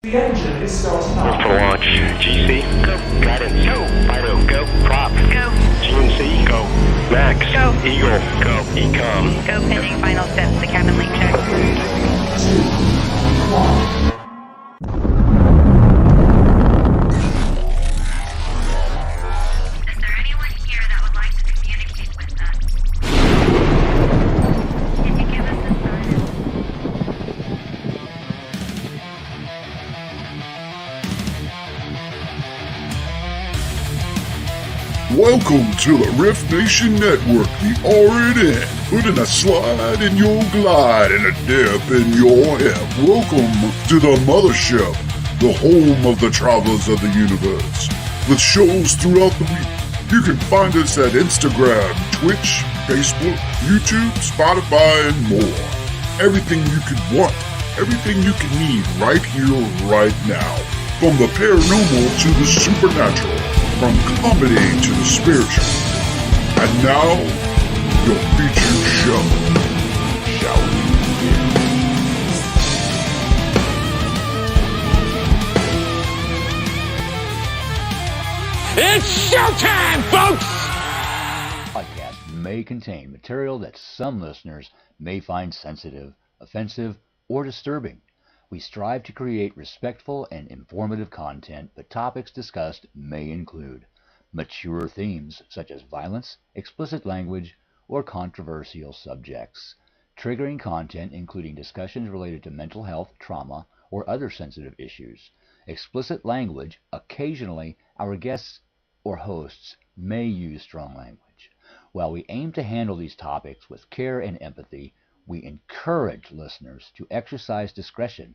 The engine is starting up. For launch. GC, go. Guidance, go. Fido, go. Prop, go. GNC, go. Max, go. Eagle, go. Ecom, go. Pending final steps to cabin link check. 3, 2, 1. Is there anyone here that would like to communicate with us? Can you give us a sign? Welcome to the R.I.F.T Nation Network, the RNN, putting a slide in your glide and a dip in your hip. Welcome to the mothership, the home of the travelers of the universe. With shows throughout the week, you can find us at Instagram, Twitch, Facebook, YouTube, Spotify, and more. Everything you could want, everything you can need right here, right now. From the paranormal to the supernatural. From comedy to the spiritual. And now, your featured show. Shall we begin? It's showtime, folks! Podcast may contain material that some listeners may find sensitive, offensive, or disturbing. We strive to create respectful and informative content, but topics discussed may include mature themes such as violence, explicit language, or controversial subjects, triggering content including discussions related to mental health, trauma, or other sensitive issues, explicit language. Occasionally, our guests or hosts may use strong language. While we aim to handle these topics with care and empathy, we encourage listeners to exercise discretion.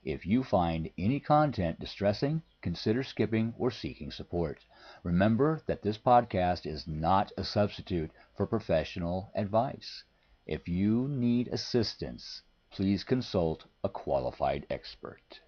If you find any content distressing, consider skipping or seeking support. Remember that this podcast is not a substitute for professional advice. If you need assistance, please consult a qualified expert.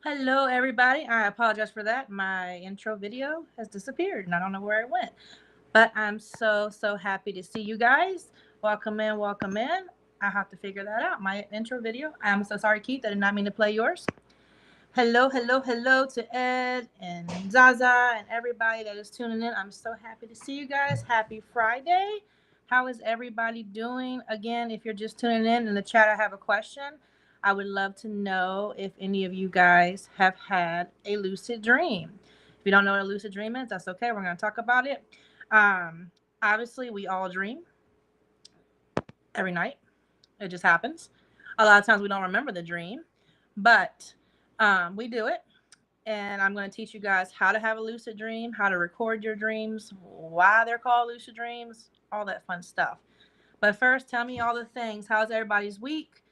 Hello, everybody. I apologize for that. My intro video has disappeared, and I don't know where it went. But I'm so happy to see you guys. Welcome in, welcome in. I have to figure that out. My intro video. I'm so sorry, Keith. I did not mean to play yours. Hello to Ed and Zaza and everybody that is tuning in. I'm so happy to see you guys. Happy Friday. How is everybody doing? Again, if you're just tuning in the chat, I have a question. I would love to know if any of you guys have had a lucid dream. If you don't know what a lucid dream is, that's okay. We're going to talk about it. Obviously, we all dream every night. It just happens. A lot of times we don't remember the dream, but we do it. And I'm going to teach you guys how to have a lucid dream, how to record your dreams, why they're called lucid dreams, all that fun stuff. But first, tell me all the things. How's everybody's week?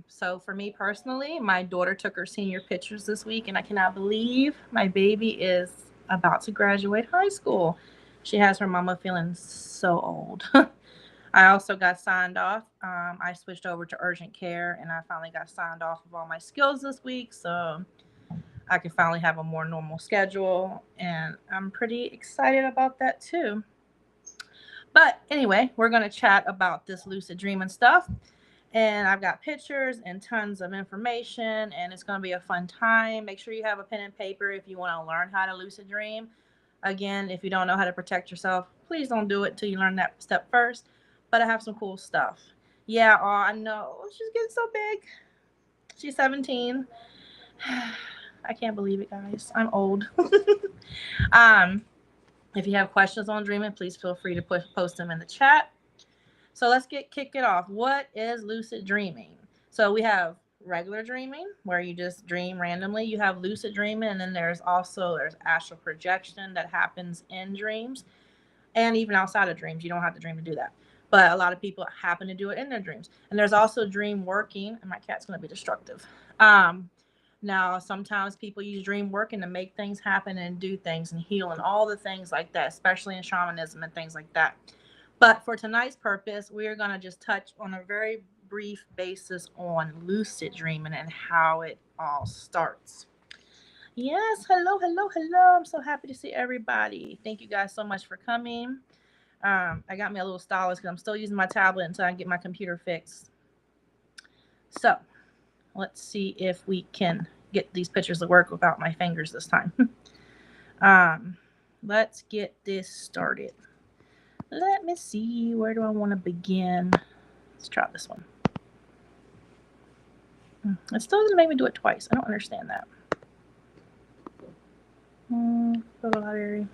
So for me personally, my daughter took her senior pictures this week, and I cannot believe my baby is about to graduate high school. She has her mama feeling so old. I also got signed off. I switched over to urgent care, and I finally got signed off of all my skills this week, so I can finally have a more normal schedule, and I'm pretty excited about that too. But anyway, we're going to chat about this lucid dreaming stuff. And I've got pictures and tons of information, and it's going to be a fun time. Make sure you have a pen and paper if you want to learn how to lucid dream. Again, if you don't know how to protect yourself, please don't do it until you learn that step first. But I have some cool stuff. Yeah, I know. She's getting so big. She's 17. I can't believe it, guys. I'm old. If you have questions on dreaming, please feel free to post them in the chat. So let's kick it off. What is lucid dreaming? So we have regular dreaming, where you just dream randomly. You have lucid dreaming, and then there's astral projection that happens in dreams, and even outside of dreams. You don't have to dream to do that, but a lot of people happen to do it in their dreams. And there's also dream working, and my cat's going to be destructive. Now, sometimes people use dream working to make things happen and do things and heal and all the things like that, especially in shamanism and things like that. But for tonight's purpose, we are going to just touch on a very brief basis on lucid dreaming and how it all starts. Yes, hello, hello, hello. I'm so happy to see everybody. Thank you guys so much for coming. I got me a little stylus because I'm still using my tablet until I get my computer fixed. So let's see if we can get these pictures to work without my fingers this time. Let's get this started. Let me see. Where do I want to begin? Let's try this one. It still doesn't make me do it twice. I don't understand that. Photo library.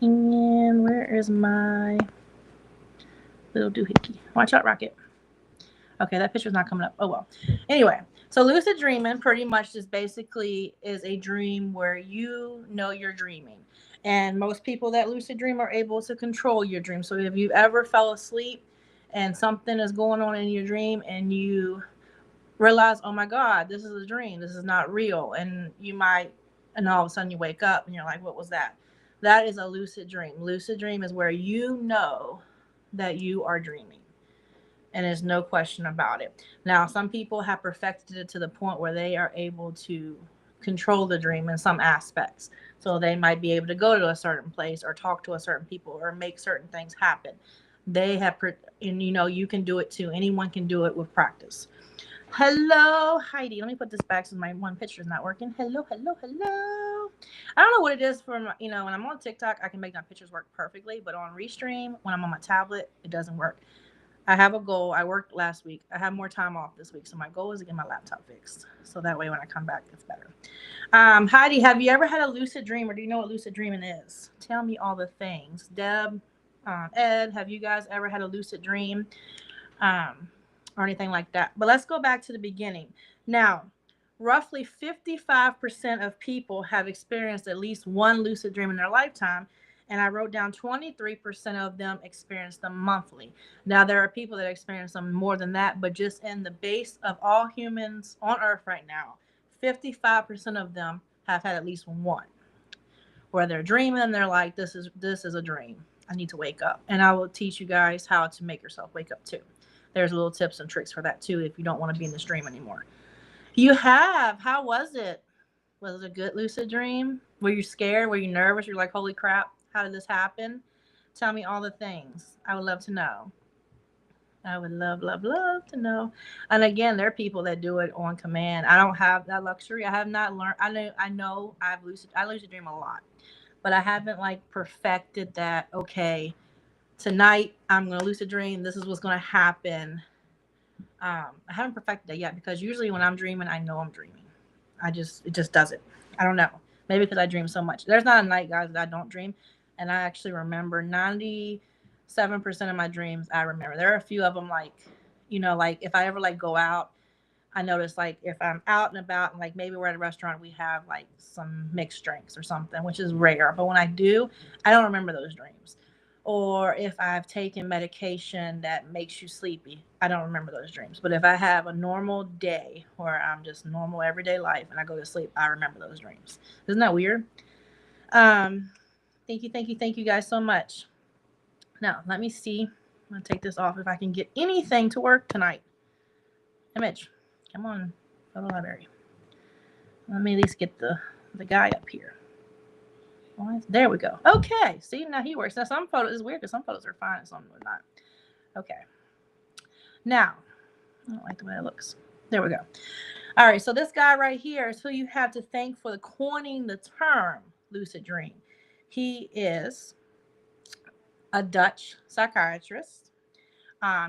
And where is my little doohickey? Watch out, Rocket. Okay, that picture's not coming up. Oh, well. Anyway, so lucid dreaming pretty much just basically is a dream where you know you're dreaming. And most people that lucid dream are able to control your dream. So if you ever fell asleep and something is going on in your dream and you realize, oh my God, this is a dream. This is not real. And you might, and all of a sudden you wake up and you're like, what was that? That is a lucid dream. Lucid dream is where you know that you are dreaming. And there's no question about it. Now, some people have perfected it to the point where they are able to control the dream in some aspects. So they might be able to go to a certain place or talk to a certain people or make certain things happen. They have, and you know, you can do it too. Anyone can do it with practice. Hello, Heidi. Let me put this back since my one picture is not working. Hello, hello, hello. I don't know what it is for, when I'm on TikTok, I can make my pictures work perfectly, but on Restream, when I'm on my tablet, it doesn't work. I have a goal. I worked last week. I have more time off this week. So my goal is to get my laptop fixed. So that way when I come back, it's better. Heidi, have you ever had a lucid dream or do you know what lucid dreaming is? Tell me all the things. Deb, Ed, have you guys ever had a lucid dream or anything like that? But let's go back to the beginning. Now, roughly 55% of people have experienced at least one lucid dream in their lifetime. And I wrote down 23% of them experience them monthly. Now, there are people that experience them more than that, but just in the base of all humans on Earth right now, 55% of them have had at least one, where they're dreaming and they're like, this is a dream. I need to wake up. And I will teach you guys how to make yourself wake up too. There's little tips and tricks for that too if you don't want to be in this dream anymore. You have. How was it? Was it a good lucid dream? Were you scared? Were you nervous? You're like, holy crap. How did this happen? Tell me all the things. I would love to know. I would love, love, love to know. And again, there are people that do it on command. I don't have that luxury. I have not learned. I know I lucid dream a lot, but I haven't like perfected that. Okay, tonight I'm gonna lucid dream. This is what's gonna happen. I haven't perfected that yet because usually when I'm dreaming, I know I'm dreaming. It just does it. I don't know. Maybe because I dream so much. There's not a night, guys, that I don't dream. And I actually remember 97% of my dreams I remember. There are a few of them like if I ever like go out, I notice like if I'm out and about and like maybe we're at a restaurant, we have like some mixed drinks or something, which is rare. But when I do, I don't remember those dreams. Or if I've taken medication that makes you sleepy, I don't remember those dreams. But if I have a normal day where I'm just normal everyday life and I go to sleep, I remember those dreams. Isn't that weird? Thank you guys so much. Now, let me see. I'm going to take this off if I can get anything to work tonight. Image, come on, photo library. Let me at least get the guy up here. There we go. Okay, see, now he works. Now some photos is weird because some photos are fine and some are not. Okay. Now, I don't like the way it looks. There we go. All right, so this guy right here is who you have to thank for coining the term lucid dream. He is a Dutch psychiatrist.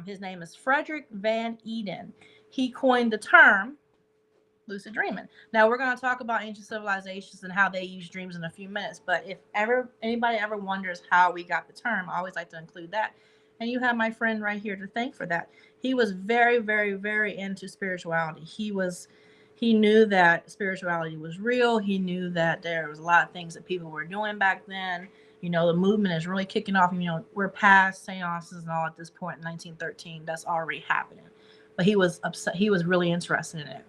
His name is Frederick Van Eden. He coined the term lucid dreaming. Now we're going to talk about ancient civilizations and how they use dreams in a few minutes. But if anybody ever wonders how we got the term, I always like to include that. And you have my friend right here to thank for that. He was very, very, very into spirituality. He knew that spirituality was real. He knew that there was a lot of things that people were doing back then. The movement is really kicking off. We're past seances and all at this point in 1913. That's already happening. But he was upset. He was really interested in it.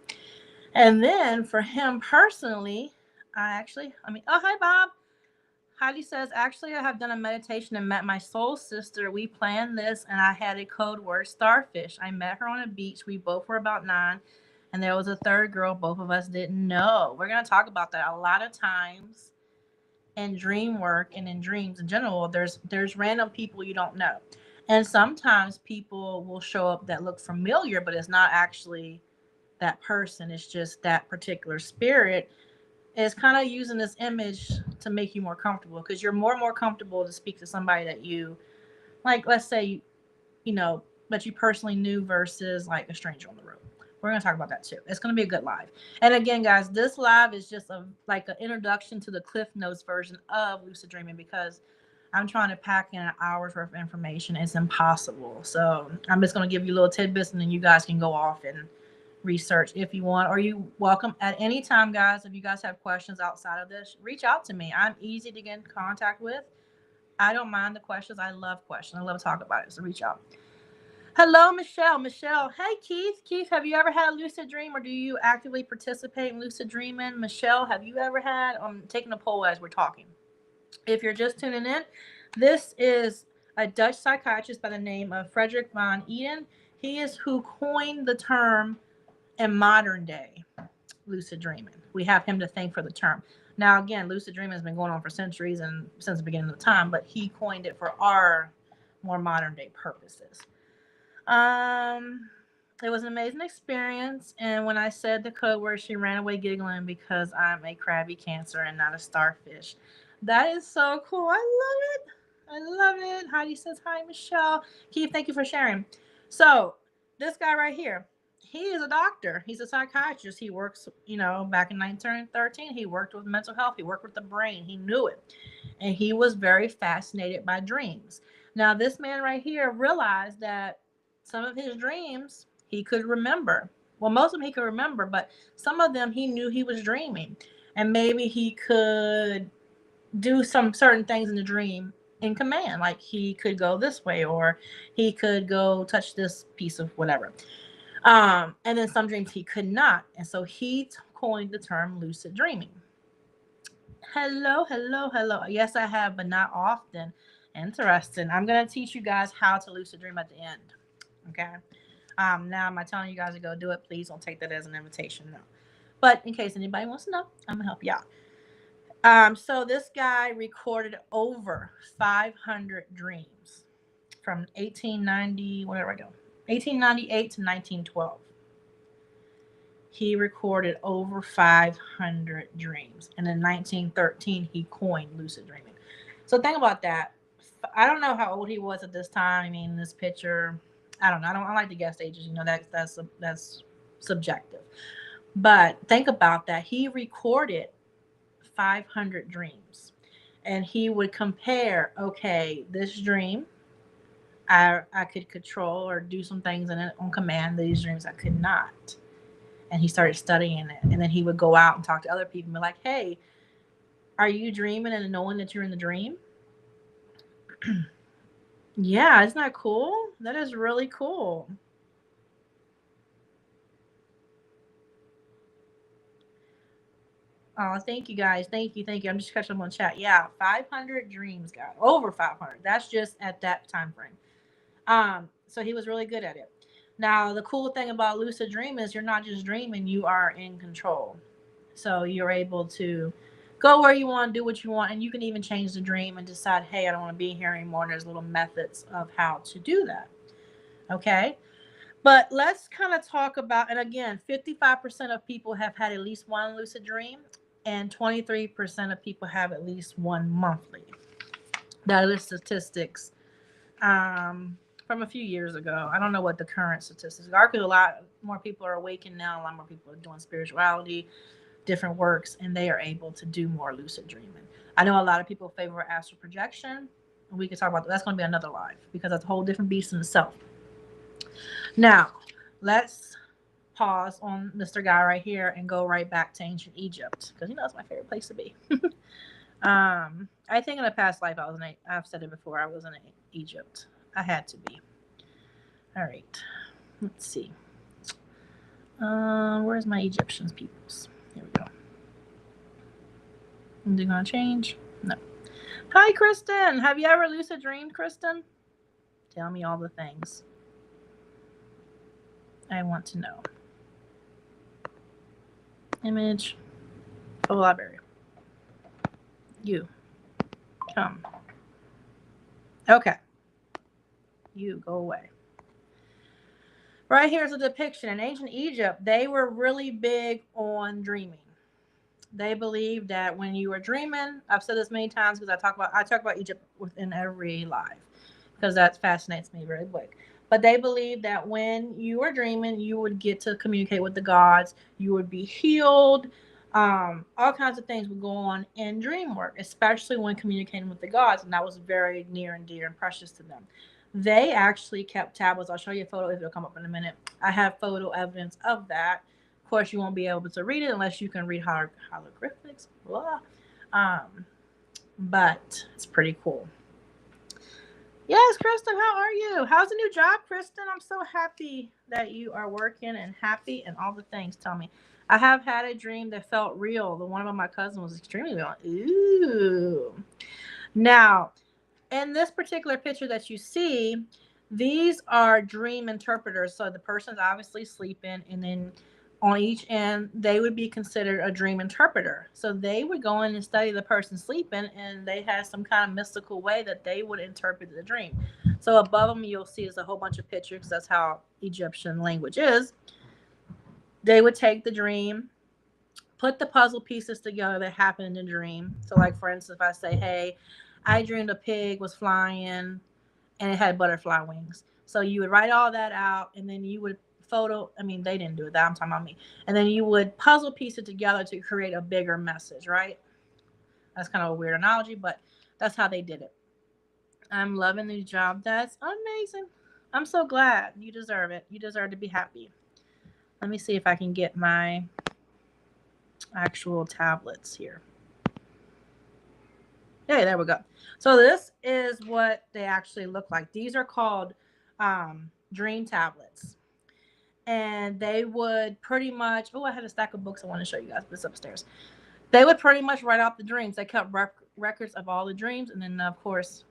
And then for him personally, oh, hi, Bob. Heidi says, actually, I have done a meditation and met my soul sister. We planned this, and I had a code word, starfish. I met her on a beach. We both were about 9, and there was a third girl both of us didn't know. We're going to talk about that. A lot of times in dream work and in dreams in general, there's random people you don't know. And sometimes people will show up that look familiar, but it's not actually that person. It's just that particular spirit is kind of using this image to make you more comfortable, because you're more and more comfortable to speak to somebody that you like, let's say, you know, that you personally knew versus like a stranger on the road. We're going to talk about that too. It's going to be a good live. And again, guys, this live is just like an introduction to the Cliff Notes version of lucid dreaming, because I'm trying to pack in an hour's worth of information. It's impossible. So I'm just going to give you little tidbits, and then you guys can go off and research if you want, or you welcome at any time, guys. If you guys have questions outside of this, reach out to me. I'm easy to get in contact with. I don't mind the questions. I love questions. I love to talk about it. So reach out. Hello, Michelle. Michelle. Hey, Keith. Keith, have you ever had a lucid dream, or do you actively participate in lucid dreaming? Michelle, have you ever had? I'm taking a poll as we're talking. If you're just tuning in, this is a Dutch psychiatrist by the name of Frederick von Eden. He is who coined the term in modern day lucid dreaming. We have him to thank for the term. Now, again, lucid dreaming has been going on for centuries and since the beginning of time, but he coined it for our more modern day purposes. It was an amazing experience, and when I said the code word, she ran away giggling because I'm a crabby Cancer and not a starfish. That is so cool. I love it. I love it. Heidi says hi, Michelle. Keith, thank you for sharing. So this guy right here, he is a doctor. He's a psychiatrist. He works, back in 1913, he worked with mental health. He worked with the brain. He knew it. And he was very fascinated by dreams. Now, this man right here realized that some of his dreams he could remember. Well, most of them he could remember, but some of them he knew he was dreaming. And maybe he could do some certain things in the dream in command. Like he could go this way, or he could go touch this piece of whatever. And then some dreams he could not. And so he coined the term lucid dreaming. Hello, hello, hello. Yes, I have, but not often. Interesting. I'm going to teach you guys how to lucid dream at the end. Okay. Now am I telling you guys to go do it? Please don't take that as an invitation. No. But in case anybody wants to know, I'm going to help you out. So this guy recorded over 500 dreams from 1898 to 1912. He recorded over 500 dreams. And in 1913, he coined lucid dreaming. So think about that. I don't know how old he was at this time. I mean, this picture, I don't know. I don't like to guess ages. That's subjective. But think about that. He recorded 500 dreams. And he would compare, okay, this dream, I could control or do some things in it on command. These dreams I could not. And he started studying it. And then he would go out and talk to other people and be like, hey, are you dreaming and knowing that you're in the dream? Yeah, isn't that cool? That is really cool. Oh, thank you guys. Thank you. I'm just catching up on chat. Yeah, 500 dreams, guys. Over 500. That's just at that time frame. So he was really good at it. Now, the cool thing about lucid dream is you're not just dreaming, you are in control. So you're able to go where you want, do what you want, and you can even change the dream and decide, hey, I don't want to be here anymore. And there's little methods of how to do that. Okay? But let's kind of talk about, and again, 55% of people have had at least one lucid dream, and 23% of people have at least one monthly. That is statistics from a few years ago. I don't know what the current statistics are, because a lot more people are awakened now. A lot more people are doing spirituality, different works, and they are able to do more lucid dreaming. I know a lot of people favor astral projection, and we can talk about that. That's going to be another live, because that's a whole different beast in itself. Now, let's pause on Mr. Guy right here and go right back to ancient Egypt, because it's my favorite place to be. I think in a past life I've said it before, I was in Egypt. I had to be. All right. Let's see. Where's my Egyptians peoples? Here we go. Is it going to change? No. Hi, Kristen. Have you ever lucid dreamed, Kristen? Tell me all the things. I want to know. Image. Oh, library. You. Come. Okay. You go away. Right here's a depiction. In ancient Egypt, they were really big on dreaming. They believed that when you were dreaming, I've said this many times because I talk about Egypt within every live because that fascinates me very quick. But they believed that when you were dreaming, you would get to communicate with the gods. You would be healed. All kinds of things would go on in dream work, especially when communicating with the gods, and that was very near and dear and precious to them. They actually kept tablets. I'll show you a photo if it'll come up in a minute. I have photo evidence of that. Of course, you won't be able to read it unless you can read hieroglyphics. Blah. But it's pretty cool. Yes, Kristen, how are you? How's the new job, Kristen? I'm so happy that you are working and happy and all the things. Tell me. I have had a dream that felt real. The one of my cousins was extremely real. Ooh. Now, in this particular picture that you see, these are dream interpreters. So the person's obviously sleeping, and then on each end, they would be considered a dream interpreter. So they would go in and study the person sleeping, and they had some kind of mystical way that they would interpret the dream. So above them, you'll see is a whole bunch of pictures because that's how Egyptian language is. They would take the dream, put the puzzle pieces together that happened in the dream. So, like for instance, if I say, "Hey, I dreamed a pig was flying and it had butterfly wings," so you would write all that out, and then you would they didn't do it. That I'm talking about me. And then you would puzzle piece it together to create a bigger message, right? That's kind of a weird analogy, but that's how they did it. I'm loving the job. That's amazing. I'm so glad. You deserve it. You deserve to be happy. Let me see if I can get my actual tablets here. Okay, there we go. So this is what they actually look like. These are called dream tablets. And they would pretty much, oh, I had a stack of books I want to show you guys, but it's upstairs. They would pretty much write out the dreams. They kept records of all the dreams. And then, of course,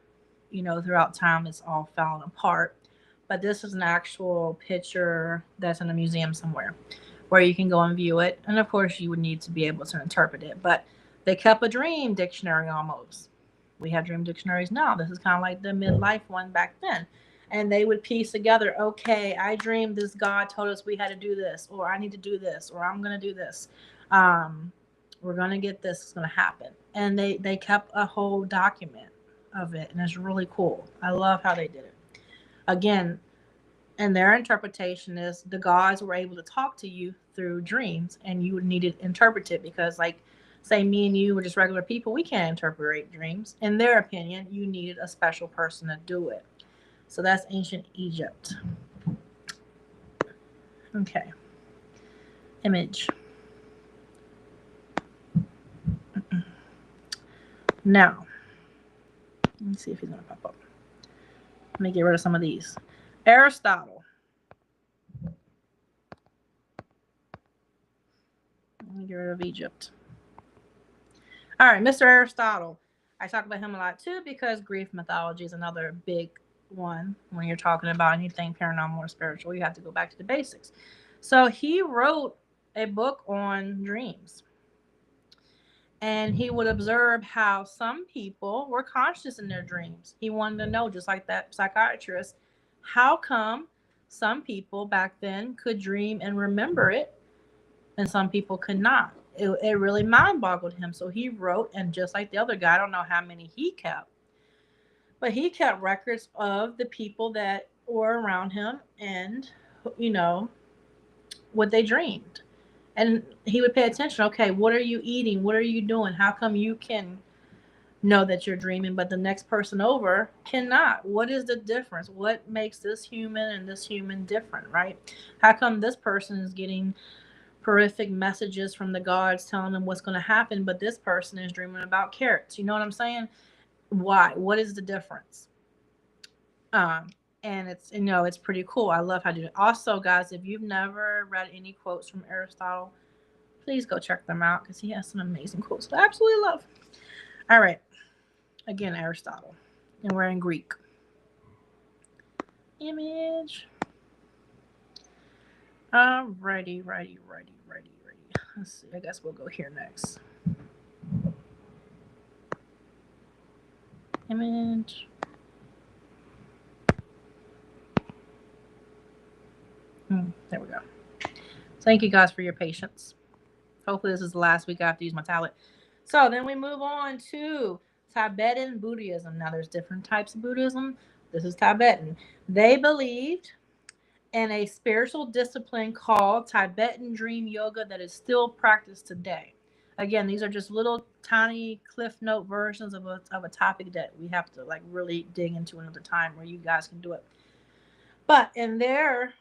throughout time, it's all fallen apart. But this is an actual picture that's in a museum somewhere where you can go and view it. And, of course, you would need to be able to interpret it. But they kept a dream dictionary almost. We have dream dictionaries now. This is kind of like the midlife one back then. And they would piece together, okay, I dreamed this God told us we had to do this, or I need to do this, or I'm going to do this. We're going to get this. It's going to happen. And they kept a whole document of it, and it's really cool. I love how they did it. Again, and their interpretation is the gods were able to talk to you through dreams, and you would need to interpret it because, like, say me and you were just regular people, we can't interpret dreams. In their opinion, you needed a special person to do it. So that's ancient Egypt. Okay. Image. Now, let me see if he's going to pop up. Let me get rid of some of these. Aristotle. Let me get rid of Egypt. All right, Mr. Aristotle. I talk about him a lot too because Greek mythology is another big one. When you're talking about anything paranormal or spiritual, you have to go back to the basics. So he wrote a book on dreams. And he would observe how some people were conscious in their dreams. He wanted to know, just like that psychiatrist, how come some people back then could dream and remember it and some people could not. It really mind boggled him. So he wrote, and just like the other guy, I don't know how many he kept, but he kept records of the people that were around him and, what they dreamed. And he would pay attention. Okay, what are you eating? What are you doing? How come you can know that you're dreaming, but the next person over cannot? What is the difference? What makes this human and this human different, right? How come this person is getting horrific messages from the gods telling them what's going to happen, but this person is dreaming about carrots? You know what I'm saying? Why? What is the difference? And it's pretty cool. I love how to do it. Also, guys, if you've never read any quotes from Aristotle, please go check them out because he has some amazing quotes that I absolutely love. All right. Again, Aristotle. And we're in Greek. Image. Righty. Let's see. I guess we'll go here next. Image. There we go. Thank you guys for your patience. Hopefully this is the last week I have to use my tablet. So then we move on to Tibetan Buddhism. Now there's different types of Buddhism. This is Tibetan. They believed in a spiritual discipline called Tibetan Dream Yoga that is still practiced today. Again, these are just little tiny cliff note versions of a topic that we have to like really dig into another time where you guys can do it. But in their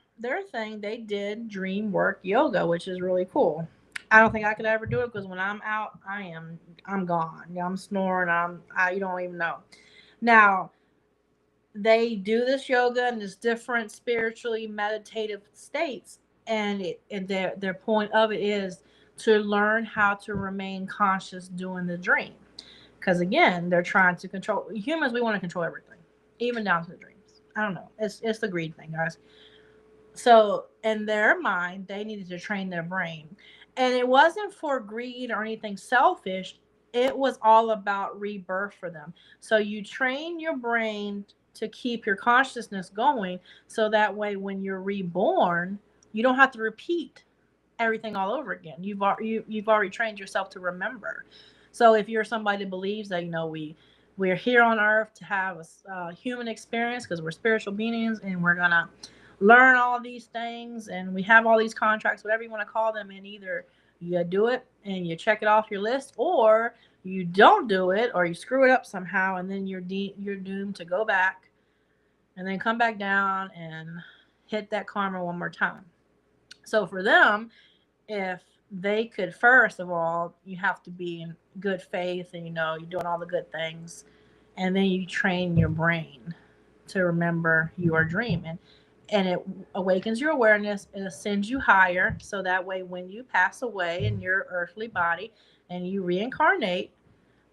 thing, they did dream work yoga, which is really cool. I don't think I could ever do it because when I'm out, I'm gone. Yeah, I'm snoring. You don't even know. Now they do this yoga in this different spiritually meditative states, and their point of it is to learn how to remain conscious during the dream. Because again, they're trying to control humans. We want to control everything, even down to the dreams. I don't know. It's the greed thing, guys. So in their mind, they needed to train their brain. And it wasn't for greed or anything selfish. It was all about rebirth for them. So you train your brain to keep your consciousness going so that way when you're reborn, you don't have to repeat everything all over again. You've already trained yourself to remember. So if you're somebody that believes that we're here on earth to have a human experience because we're spiritual beings and we're gonna learn all these things and we have all these contracts, whatever you want to call them, and either you do it and you check it off your list, or you don't do it, or you screw it up somehow, and then you're doomed to go back and then come back down and hit that karma one more time. So for them, if they could, first of all, you have to be in good faith and you're doing all the good things, and then you train your brain to remember you are dreaming, and it awakens your awareness, it ascends you higher, so that way when you pass away in your earthly body and you reincarnate,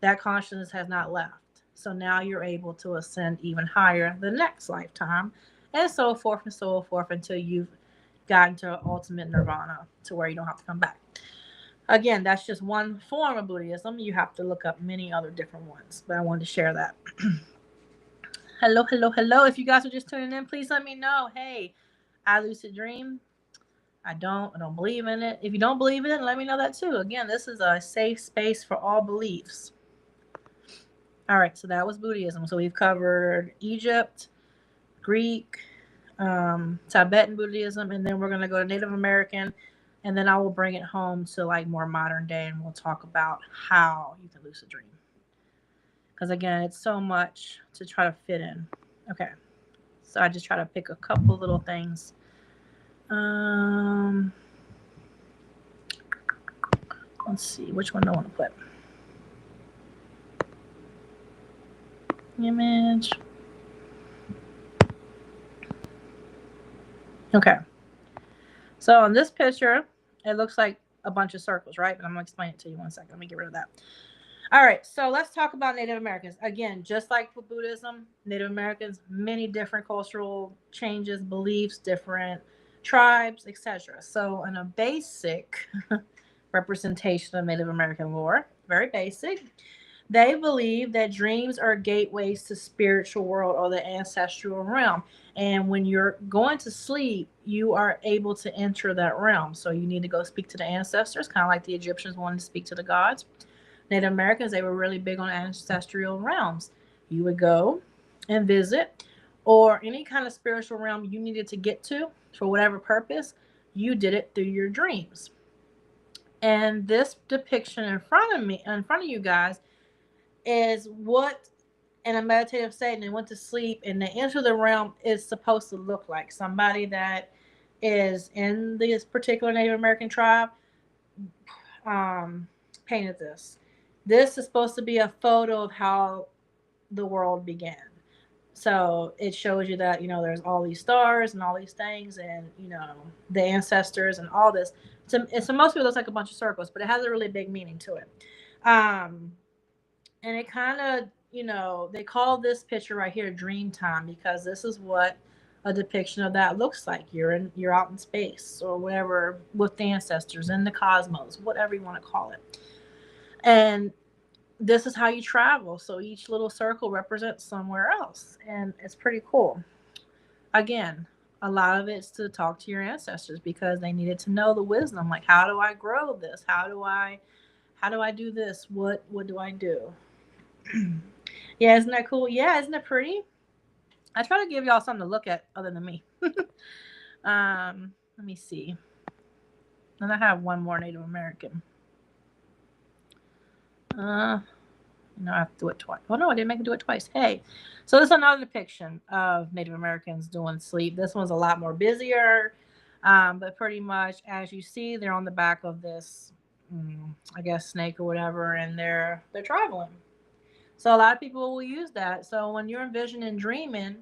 that consciousness has not left. So now you're able to ascend even higher the next lifetime, and so forth until you've gotten to ultimate nirvana to where you don't have to come back. Again, that's just one form of Buddhism. You have to look up many other different ones, but I wanted to share that. Hello. If you guys are just tuning in, please let me know. Hey, I lucid dream. I don't believe in it. If you don't believe in it, let me know that too. Again, this is a safe space for all beliefs. All right, so that was Buddhism. So we've covered Egypt, Greek, Tibetan Buddhism, and then we're going to go to Native American, and then I will bring it home to like more modern day, and we'll talk about how you can lucid dream. Because again, it's so much to try to fit in. Okay, so I just try to pick a couple little things. Let's see, which one do I want to put? Image. Okay. So on this picture, it looks like a bunch of circles, right? But I'm going to explain it to you one second. Let me get rid of that. All right, so let's talk about Native Americans. Again, just like with Buddhism, Native Americans, many different cultural changes, beliefs, different tribes, etc. So in a basic representation of Native American lore, very basic, they believe that dreams are gateways to spiritual world or the ancestral realm. And when you're going to sleep, you are able to enter that realm. So you need to go speak to the ancestors, kind of like the Egyptians wanted to speak to the gods. Native Americans, they were really big on ancestral realms. You would go and visit, or any kind of spiritual realm you needed to get to for whatever purpose, you did it through your dreams. And this depiction in front of you guys, is what in a meditative state and they went to sleep and they enter the realm is supposed to look like. Somebody that is in this particular Native American tribe painted this. This is supposed to be a photo of how the world began. So it shows you that, there's all these stars and all these things and, the ancestors and all this. So most people, it looks like a bunch of circles, but it has a really big meaning to it. And it kind of, they call this picture right here dream time because this is what a depiction of that looks like. You're out in space or whatever with the ancestors in the cosmos, whatever you want to call it. And this is how you travel. So each little circle represents somewhere else, and it's pretty cool. Again, a lot of it's to talk to your ancestors because they needed to know the wisdom. Like, how do I grow this? How do I do this? What do I do? Yeah, isn't that cool? Yeah, isn't it pretty? I try to give y'all something to look at other than me. Let me see. And I have one more Native American. I have to do it twice. Oh no, I didn't make it do it twice. Hey, so this is another depiction of Native Americans doing sleep. This one's a lot more busier, but pretty much as you see, they're on the back of this, I guess, snake or whatever, and they're traveling. So a lot of people will use that. So when you're envisioning dreaming,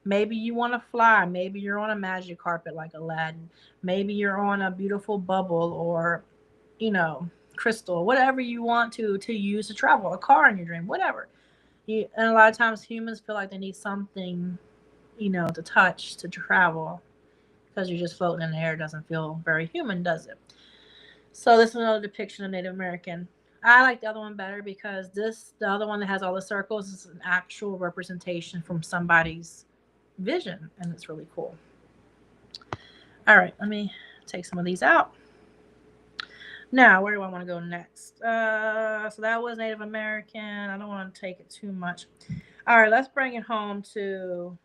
maybe you want to fly. Maybe you're on a magic carpet like Aladdin. Maybe you're on a beautiful bubble or, you know, crystal, whatever you want to use to travel, a car in your dream, whatever. And a lot of times humans feel like they need something, to touch to travel because you're just floating in the air. It doesn't feel very human, does it? So this is another depiction of Native American. I like the other one better because the other one that has all the circles, is an actual representation from somebody's vision, and it's really cool. All right, let me take some of these out. Now, where do I want to go next? So that was Native American. I don't want to take it too much. All right, let's bring it home to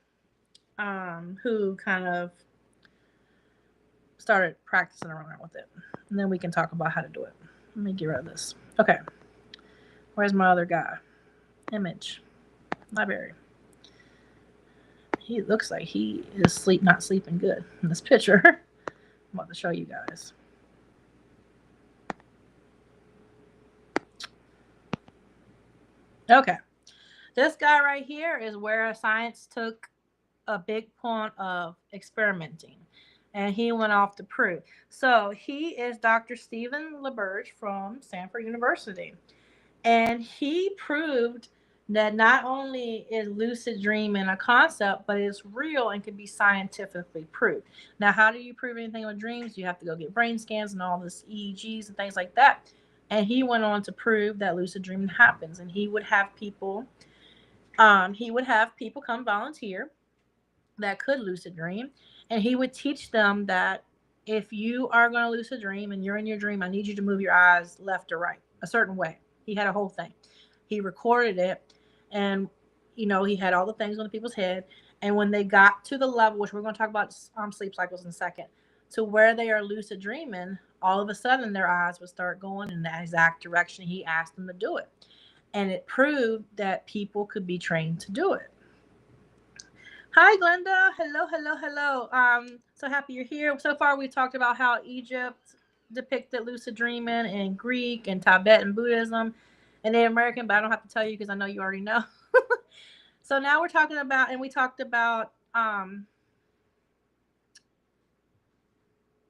who kind of started practicing around with it. And then we can talk about how to do it. Let me get rid of this. Okay. Where's my other guy? Image. Library. He looks like he is not sleeping good in this picture. I'm about to show you guys. Okay. This guy right here is where science took a big point of experimenting. And he went off to prove. So he is Dr. Stephen LaBerge from Stanford University. And he proved that not only is lucid dreaming a concept, but it's real and can be scientifically proved. Now, how do you prove anything with dreams? You have to go get brain scans and all this EEGs and things like that. And he went on to prove that lucid dreaming happens. And he would have people come volunteer that could lucid dream, and he would teach them that if you are going to lucid dream and you're in your dream, I need you to move your eyes left or right a certain way. He had a whole thing. He recorded it, and he had all the things on the people's head. And when they got to the level, which we're going to talk about sleep cycles in a second, to where they are lucid dreaming, all of a sudden their eyes would start going in that exact direction he asked them to do it. And it proved that people could be trained to do it. Hi, Glenda. Hello, hello, hello. So happy you're here. So far, we talked about how Egypt depicted lucid dreaming, and Greek and Tibetan Buddhism and Native American, but I don't have to tell you because I know you already know. So now we're talking about, and we talked about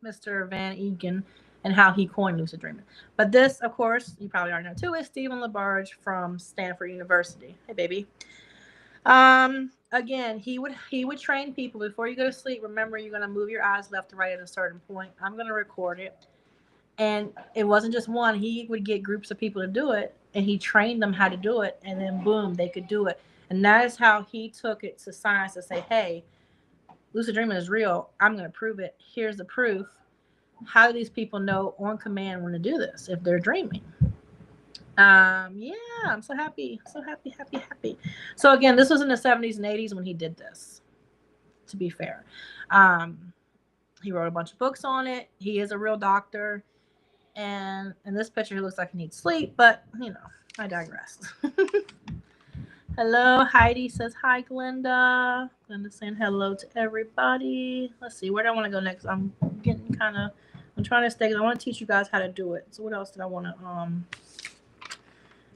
Mr. Van Eegen and how he coined lucid dreaming. But this, of course, you probably already know too, is Stephen LaBerge from Stanford University. Hey, baby. Again, he would train people before you go to sleep. Remember, you're going to move your eyes left to right at a certain point. I'm going to record it. And it wasn't just one. He would get groups of people to do it, and he trained them how to do it, and then boom, they could do it. And that is how he took it to science to say, hey, lucid dreaming is real. I'm going to prove it. Here's the proof. How do these people know on command when to do this if they're dreaming? Yeah, I'm so happy. So happy, happy, happy. So again, this was in the 70s and 80s when he did this, to be fair. He wrote a bunch of books on it. He is a real doctor. And in this picture, he looks like he needs sleep, but, I digress. Hello, Heidi says hi, Glenda. Glenda saying hello to everybody. Let's see, where do I want to go next? I'm trying to stay, I want to teach you guys how to do it. So what else did I want to,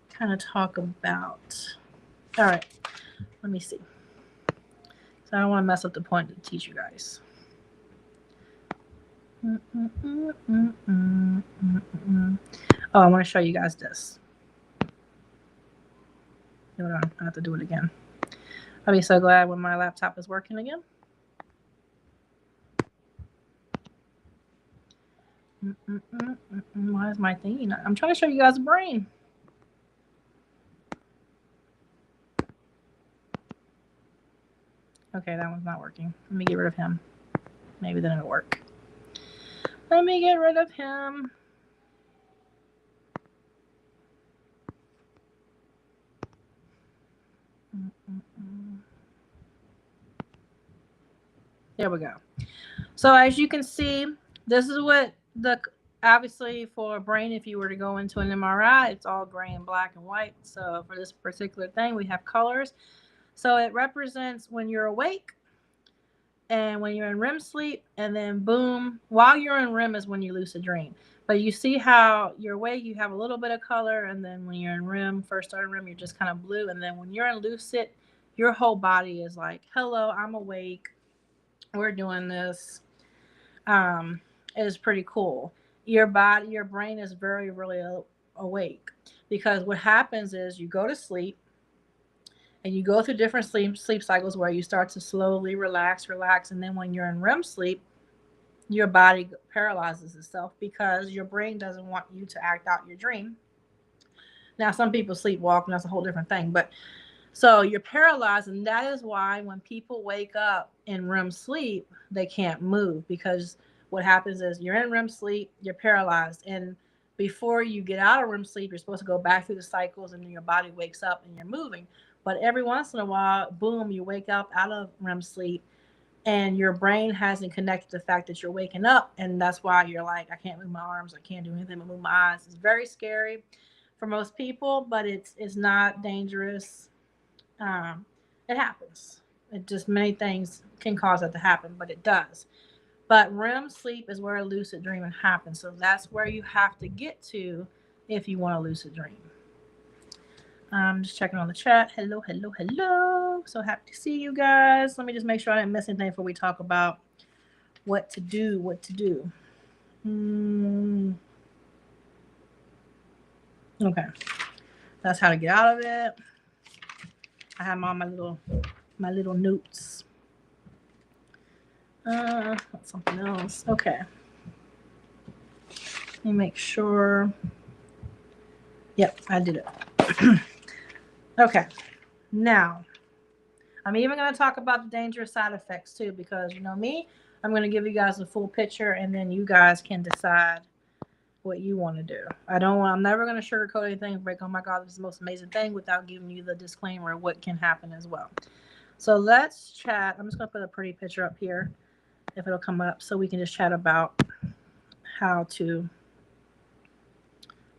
kind of talk about? All right, let me see. So I don't want to mess up the point to teach you guys. Oh, I want to show you guys this. Hold on, I have to do it again. I'll be so glad when my laptop is working again. Why is my thingy not? I'm trying to show you guys a brain. Okay, that one's not working. Let me get rid of him. Maybe then it'll work. Let me get rid of him. There we go. So as you can see, this is what obviously for a brain, if you were to go into an MRI, it's all gray and black and white. So for this particular thing, we have colors. So it represents when you're awake and when you're in REM sleep, and then boom, while you're in REM is when you lucid dream. But you see how you're awake, you have a little bit of color, and then when you're in REM, first start in REM, you're just kind of blue. And then when you're in lucid, your whole body is like, hello, I'm awake. We're doing this. It is pretty cool. Your body, your brain is very, really awake, because what happens is you go to sleep and you go through different sleep cycles where you start to slowly relax, and then when you're in REM sleep, your body paralyzes itself because your brain doesn't want you to act out your dream. Now, some people sleepwalk, and that's a whole different thing, but so you're paralyzed, and that is why when people wake up in REM sleep, they can't move, because what happens is you're in REM sleep, you're paralyzed, and before you get out of REM sleep, you're supposed to go back through the cycles, and then your body wakes up and you're moving. But every once in a while, boom, you wake up out of REM sleep, and your brain hasn't connected the fact that you're waking up, and that's why you're like, I can't move my arms, I can't do anything but move my eyes. It's very scary for most people, but it's not dangerous. It happens. It just, many things can cause that to happen, but it does. But REM sleep is where lucid dreaming happens. So that's where you have to get to if you want a lucid dream. I'm just checking on the chat. Hello, hello, hello. So happy to see you guys. Let me just make sure I didn't miss anything before we talk about what to do. Okay. That's how to get out of it. I have all my little notes. Something else. Okay. Let me make sure. Yep, I did it. Okay. Now, I'm even going to talk about the dangerous side effects too, because you know me, I'm going to give you guys a full picture, and then you guys can decide what you want to do. I'm never going to sugarcoat anything, break, oh my God, this is the most amazing thing, without giving you the disclaimer of what can happen as well. So let's chat. I'm just going to put a pretty picture up here, if it'll come up, so we can just chat about how to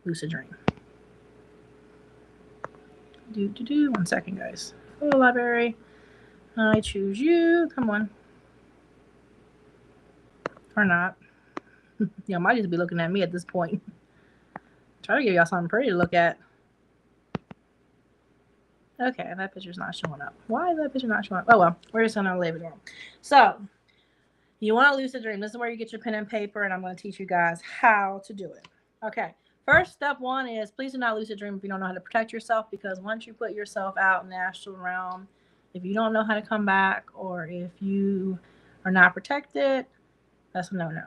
lucid dream. 1 second, guys. Hello, library. I choose you. Come on. Or not. Y'all might just be looking at me at this point. Try to give y'all something pretty to look at. Okay, that picture's not showing up. Why is that picture not showing up? Oh well, we're just gonna leave it on. So, you want to lucid dream. This is where you get your pen and paper, and I'm going to teach you guys how to do it. Okay. First, step one is please do not lucid dream if you don't know how to protect yourself, because once you put yourself out in the astral realm, if you don't know how to come back, or if you are not protected, that's a no-no.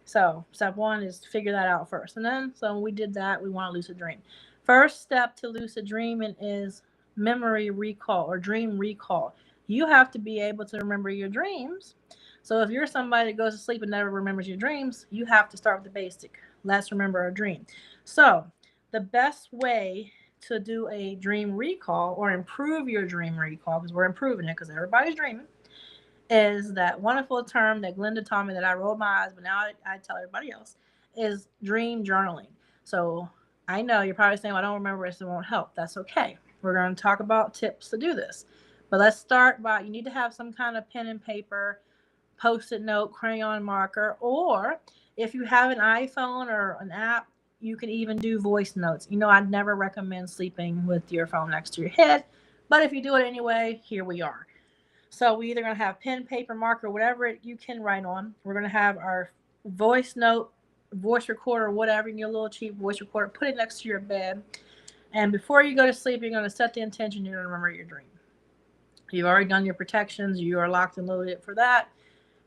So step one is figure that out first. And then, so when we did that, we want to lucid dream. First step to lucid dreaming is memory recall or dream recall. You have to be able to remember your dreams. So if you're somebody that goes to sleep and never remembers your dreams, you have to start with the basic. Let's remember a dream. So the best way to do a dream recall or improve your dream recall, because we're improving it because everybody's dreaming, is that wonderful term that Glenda taught me that I rolled my eyes, but now I tell everybody else, is dream journaling. So I know you're probably saying, well, I don't remember it, so it won't help. That's okay. We're going to talk about tips to do this. But let's start by, you need to have some kind of pen and paper, Post-it note, crayon marker, or if you have an iPhone or an app, you can even do voice notes. You know, I'd never recommend sleeping with your phone next to your head, but if you do it anyway, here we are. So we either going to have pen, paper, marker, whatever you can write on. We're going to have our voice note, voice recorder, whatever, your little cheap voice recorder. Put it next to your bed. And before you go to sleep, you're going to set the intention you're going to remember your dream. You've already done your protections. You are locked and loaded for that.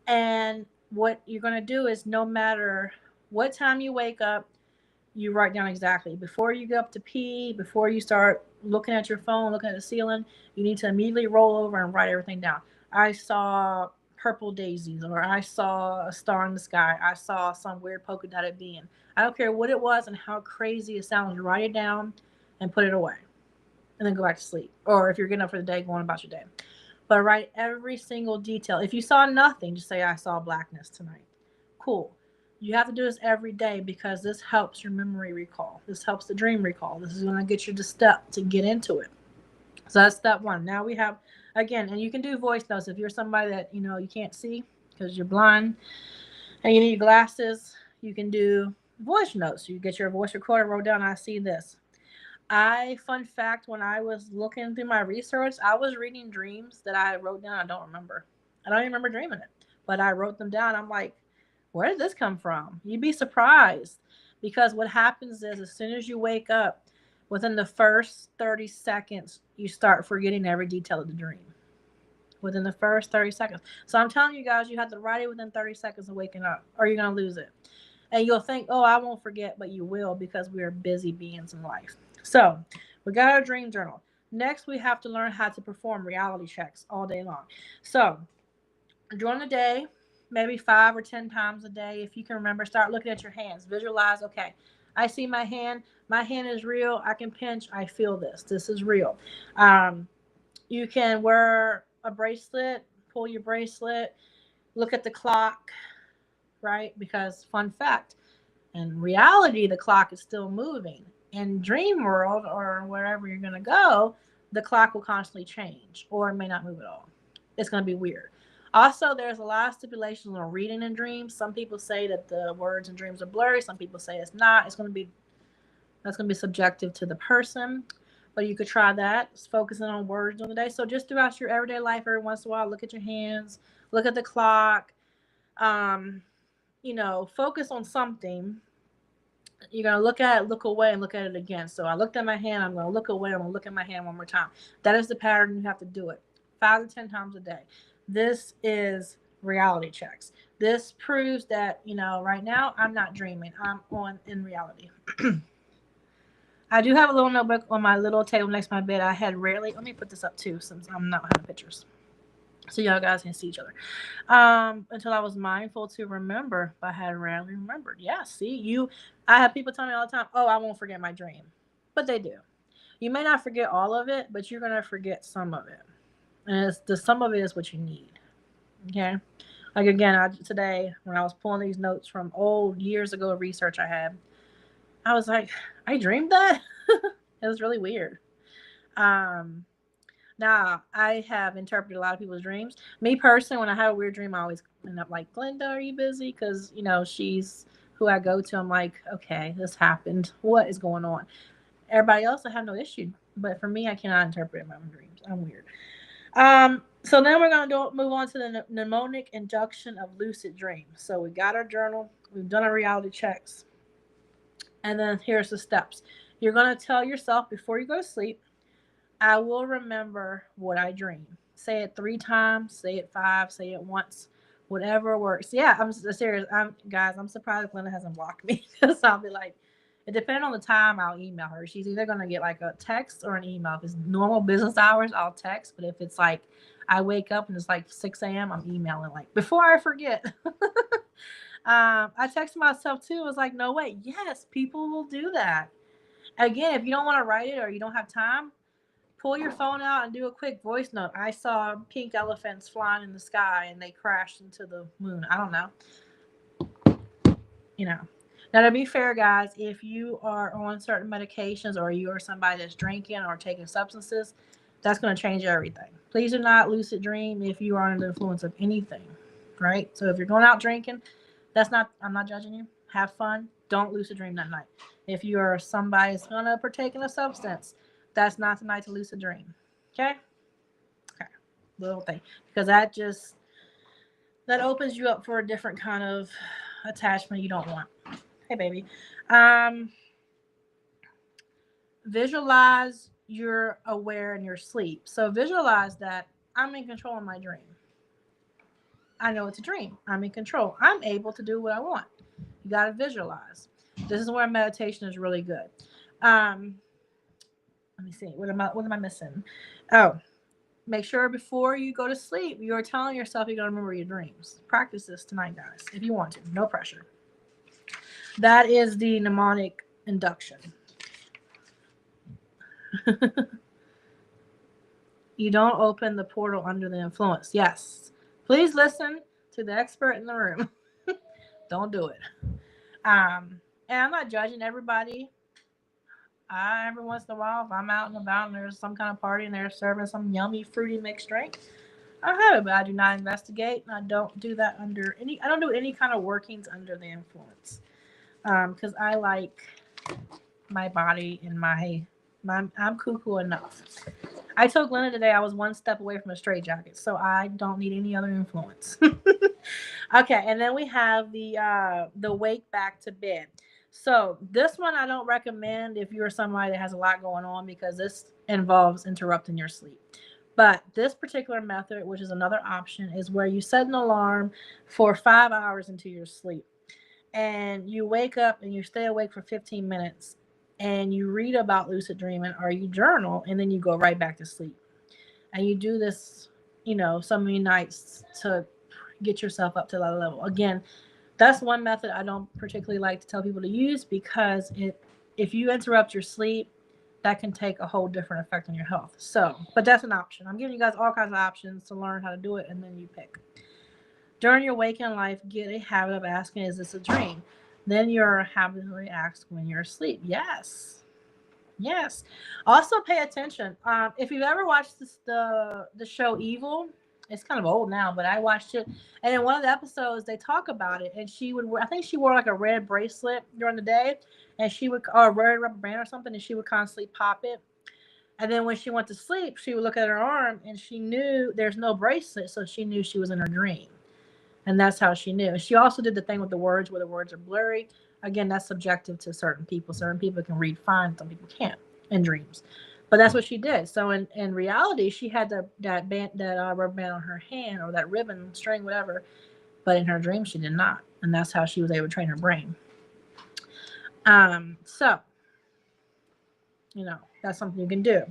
And what you're going to do is no matter what time you wake up, you write down exactly. Before you go up to pee, before you start looking at your phone, looking at the ceiling, you need to immediately roll over and write everything down. I saw purple daisies, or I saw a star in the sky. I saw some weird polka dotted being. I don't care what it was and how crazy it sounds. Write it down and put it away. And then go back to sleep. Or if you're getting up for the day, going about your day. But write every single detail. If you saw nothing, just say, I saw blackness tonight. Cool. You have to do this every day because this helps your memory recall. This helps the dream recall. This is going to get you the step to get into it. So that's step one. Now we have, again, and you can do voice notes if you're somebody that, you can't see because you're blind and you need glasses. You can do voice notes. You get your voice recorder, wrote down, I see this. Fun fact, when I was looking through my research, I was reading dreams that I wrote down. I don't remember. I don't even remember dreaming it, but I wrote them down. I'm like, where did this come from? You'd be surprised because what happens is as soon as you wake up, within the first 30 seconds, you start forgetting every detail of the dream. Within the first 30 seconds. So I'm telling you guys, you have to write it within 30 seconds of waking up or you're going to lose it. And you'll think, oh, I won't forget, but you will because we are busy beings in life. So we got our dream journal. Next, we have to learn how to perform reality checks all day long. So during the day, maybe 5 or 10 times a day, if you can remember, start looking at your hands. Visualize, okay, I see my hand. My hand is real. I can pinch. I feel this. This is real. You can wear a bracelet, pull your bracelet, look at the clock, right? Because fun fact, in reality, the clock is still moving. In dream world or wherever you're going to go, the clock will constantly change or it may not move at all. It's going to be weird. Also, there's a lot of stipulations on reading in dreams. Some people say that the words in dreams are blurry. Some people say it's not. That's going to be subjective to the person. But you could try that. It's focusing on words on the day. So just throughout your everyday life, every once in a while, look at your hands, look at the clock. Focus on something. You're going to look at it, look away, and look at it again. So I looked at my hand. I'm going to look away. I'm going to look at my hand one more time. That is the pattern. You have to do it 5 to 10 times a day. This is reality checks. This proves that, right now I'm not dreaming. I'm in reality. I do have a little notebook on my little table next to my bed. I had rarely, let me put this up too since I'm not having pictures. So y'all guys can see each other. Until I was mindful to remember, but I had rarely remembered. Yeah, see, I have people tell me all the time, oh, I won't forget my dream. But they do. You may not forget all of it, but you're going to forget some of it. And some of it is what you need. Okay? Like again, today, when I was pulling these notes from old years ago research I had, I was like, I dreamed that? It was really weird. Now, I have interpreted a lot of people's dreams. Me personally, when I have a weird dream, I always end up like, Glenda, are you busy? Because, she's who I go to. I'm like, okay, this happened. What is going on? Everybody else, I have no issue. But for me, I cannot interpret my own dreams. I'm weird. So then we're going to move on to the mnemonic induction of lucid dreams. So we got our journal. We've done our reality checks. And then here's the steps. You're going to tell yourself before you go to sleep, I will remember what I dream. Say it 3 times, say it 5, say it once, whatever works. Yeah, I'm serious. I'm surprised Glenda hasn't blocked me because I'll be like, it depends on the time I'll email her. She's either going to get like a text or an email. If it's normal business hours, I'll text. But if it's like I wake up and it's like 6 a.m., I'm emailing like before I forget. I texted myself too. I was like, no, wait. Yes, people will do that. Again, if you don't want to write it or you don't have time, pull your phone out and do a quick voice note. I saw pink elephants flying in the sky and they crashed into the moon. I don't know. Now, to be fair, guys, if you are on certain medications or you are somebody that's drinking or taking substances, that's going to change everything. Please do not lucid dream if you are under the influence of anything, right? So if you're going out drinking, I'm not judging you. Have fun. Don't lucid dream that night. If you are somebody that's going to partake in a substance, that's not the night to lucid dream. Okay? Little thing. Because that opens you up for a different kind of attachment you don't want. Hey, baby. visualize you're aware in your sleep. So visualize that I'm in control of my dream. I know it's a dream. I'm in control. I'm able to do what I want. You got to visualize. This is where meditation is really good. Um, let me see. What am I missing? Oh, make sure before you go to sleep, you're telling yourself you're going to remember your dreams. Practice this tonight, guys, if you want to. No pressure. That is the mnemonic induction. You don't open the portal under the influence. Yes. Please listen to the expert in the room. Don't do it. And I'm not judging everybody. Every once in a while, if I'm out and about and there's some kind of party and they're serving some yummy fruity mixed drink, I have it, but I do not investigate. And I don't do that under any. I don't do any kind of workings under the influence, because I like my body and I'm cuckoo enough. I told Glenna today I was one step away from a straitjacket, so I don't need any other influence. Okay, and then we have the wake back to bed. So this one I don't recommend if you're somebody that has a lot going on, because this involves interrupting your sleep. But this particular method, which is another option, is where you set an alarm for 5 hours into your sleep. And you wake up and you stay awake for 15 minutes and you read about lucid dreaming or you journal and then you go right back to sleep. And you do this, so many nights to get yourself up to that level. Again, that's one method I don't particularly like to tell people to use, because if you interrupt your sleep, that can take a whole different effect on your health. So, but that's an option. I'm giving you guys all kinds of options to learn how to do it, and then you pick. During your waking life, get a habit of asking, is this a dream? Then you're habitually asked when you're asleep. Yes. Yes. Also pay attention. If you've ever watched the show Evil, it's kind of old now, but I watched it. And in one of the episodes, they talk about it. And I think she wore like a red bracelet during the day, and or a red rubber band or something, and she would constantly pop it. And then when she went to sleep, she would look at her arm, and she knew there's no bracelet, so she knew she was in her dream. And that's how she knew. She also did the thing with the words where the words are blurry. Again, that's subjective to certain people. Certain people can read fine, some people can't in dreams. But that's what she did. So in reality, she had that rubber band on her hand, or that ribbon, string, whatever. But in her dream, she did not. And that's how she was able to train her brain. So, that's something you can do.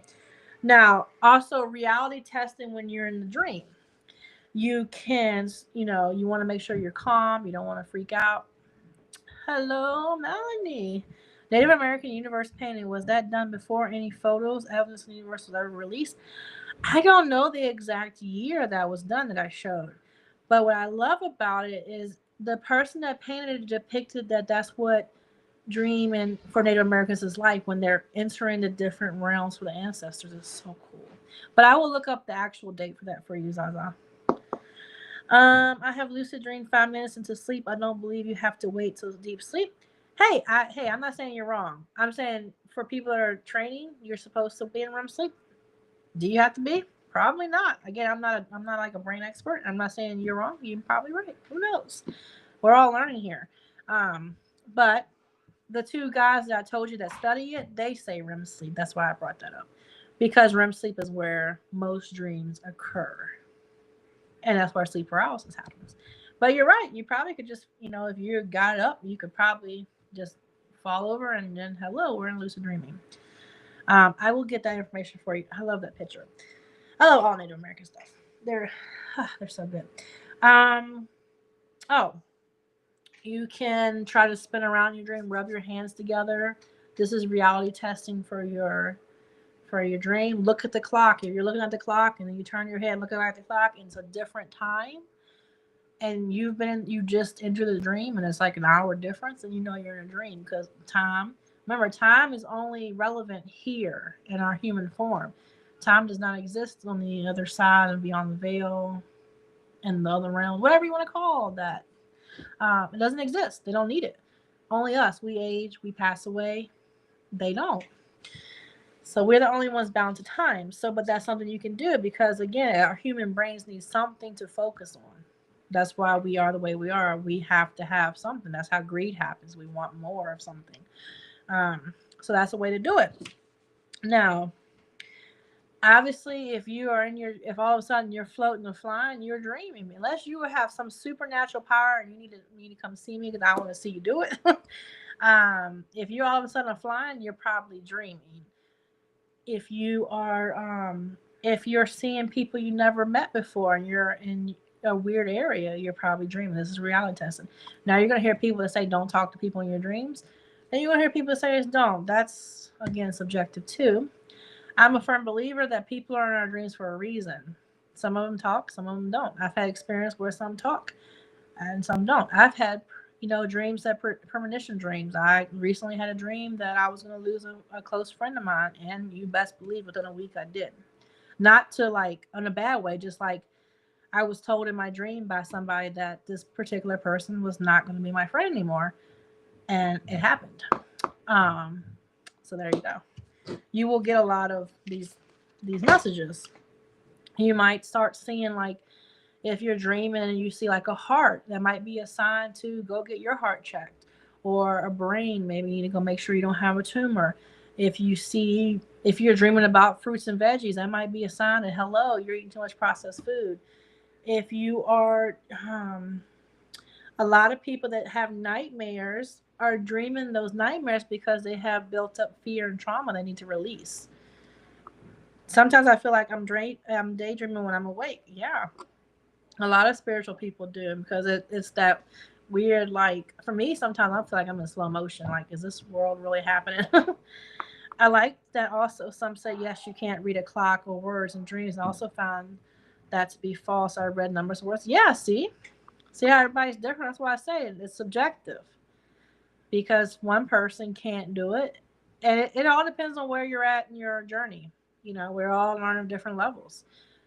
Now, also reality testing when you're in the dream. You can, you want to make sure you're calm. You don't want to freak out. Hello, Melanie. Native American universe painting, was that done before any photos, evidence in the universe was ever released? I don't know the exact year that was done that I showed. But what I love about it is the person that painted it depicted that that's what dreaming for Native Americans is like when they're entering the different realms for the ancestors. It's so cool. But I will look up the actual date for that for you, Zaza. I have lucid dream 5 minutes into sleep. I don't believe you have to wait till deep sleep. Hey, I'm not saying you're wrong. I'm saying for people that are training, you're supposed to be in REM sleep. Do you have to be? Probably not. Again, I'm not like a brain expert. I'm not saying you're wrong. You're probably right. Who knows? We're all learning here. But the two guys that I told you that study it, they say REM sleep. That's why I brought that up, because REM sleep is where most dreams occur. And that's where sleep paralysis happens. But you're right. You probably could just, if you got it up, you could probably just fall over and then, hello, we're in lucid dreaming. I will get that information for you. I love that picture. I love all Native American stuff. They're so good. You can try to spin around your dream, rub your hands together. This is reality testing for your dream. Look at the clock. If you're looking at the clock and then you turn your head looking at the clock and it's a different time, and you just entered the dream and it's like an hour difference, and you're in a dream, because time is only relevant here in our human form. Time does not exist on the other side and beyond the veil and the other realm, whatever you want to call that. It doesn't exist. They don't need it. Only us. We age, we pass away. They don't. So we're the only ones bound to time. But that's something you can do, because again, our human brains need something to focus on. That's why we are the way we are. We have to have something. That's how greed happens. We want more of something. So that's a way to do it. Now, obviously, if all of a sudden you're floating or flying, you're dreaming. Unless you have some supernatural power and you need to come see me because I want to see you do it. If you all of a sudden are flying, you're probably dreaming. If you are, if you're seeing people you never met before and you're in a weird area, you're probably dreaming. This is reality testing. Now you're gonna hear people that say don't talk to people in your dreams, and you're gonna hear people that say don't. That's again subjective too. I'm a firm believer that people are in our dreams for a reason. Some of them talk, some of them don't. I've had experience where some talk and some don't. I've had, dreams that premonition dreams. I recently had a dream that I was going to lose a close friend of mine, and you best believe within a week I did. Not to like in a bad way, just like I was told in my dream by somebody that this particular person was not going to be my friend anymore, and it happened. Um, so there you go. You will get a lot of these messages. You might start seeing like if you're dreaming and you see like a heart, that might be a sign to go get your heart checked. Or a brain, maybe you need to go make sure you don't have a tumor. If you're dreaming about fruits and veggies, that might be a sign that hello, you're eating too much processed food. If you are, a lot of people that have nightmares are dreaming those nightmares because they have built up fear and trauma they need to release. Sometimes I feel like I'm daydreaming when I'm awake. Yeah, a lot of spiritual people do because it's that weird. Like for me, sometimes I feel like I'm in slow motion. Like, is this world really happening? I like that. Also, some say yes, you can't read a clock or words in dreams. I also found that to be false. I read numbers and words. Yeah, see how everybody's different. That's why I say it's subjective because one person can't do it, and it all depends on where you're at in your journey. We're all learning different levels.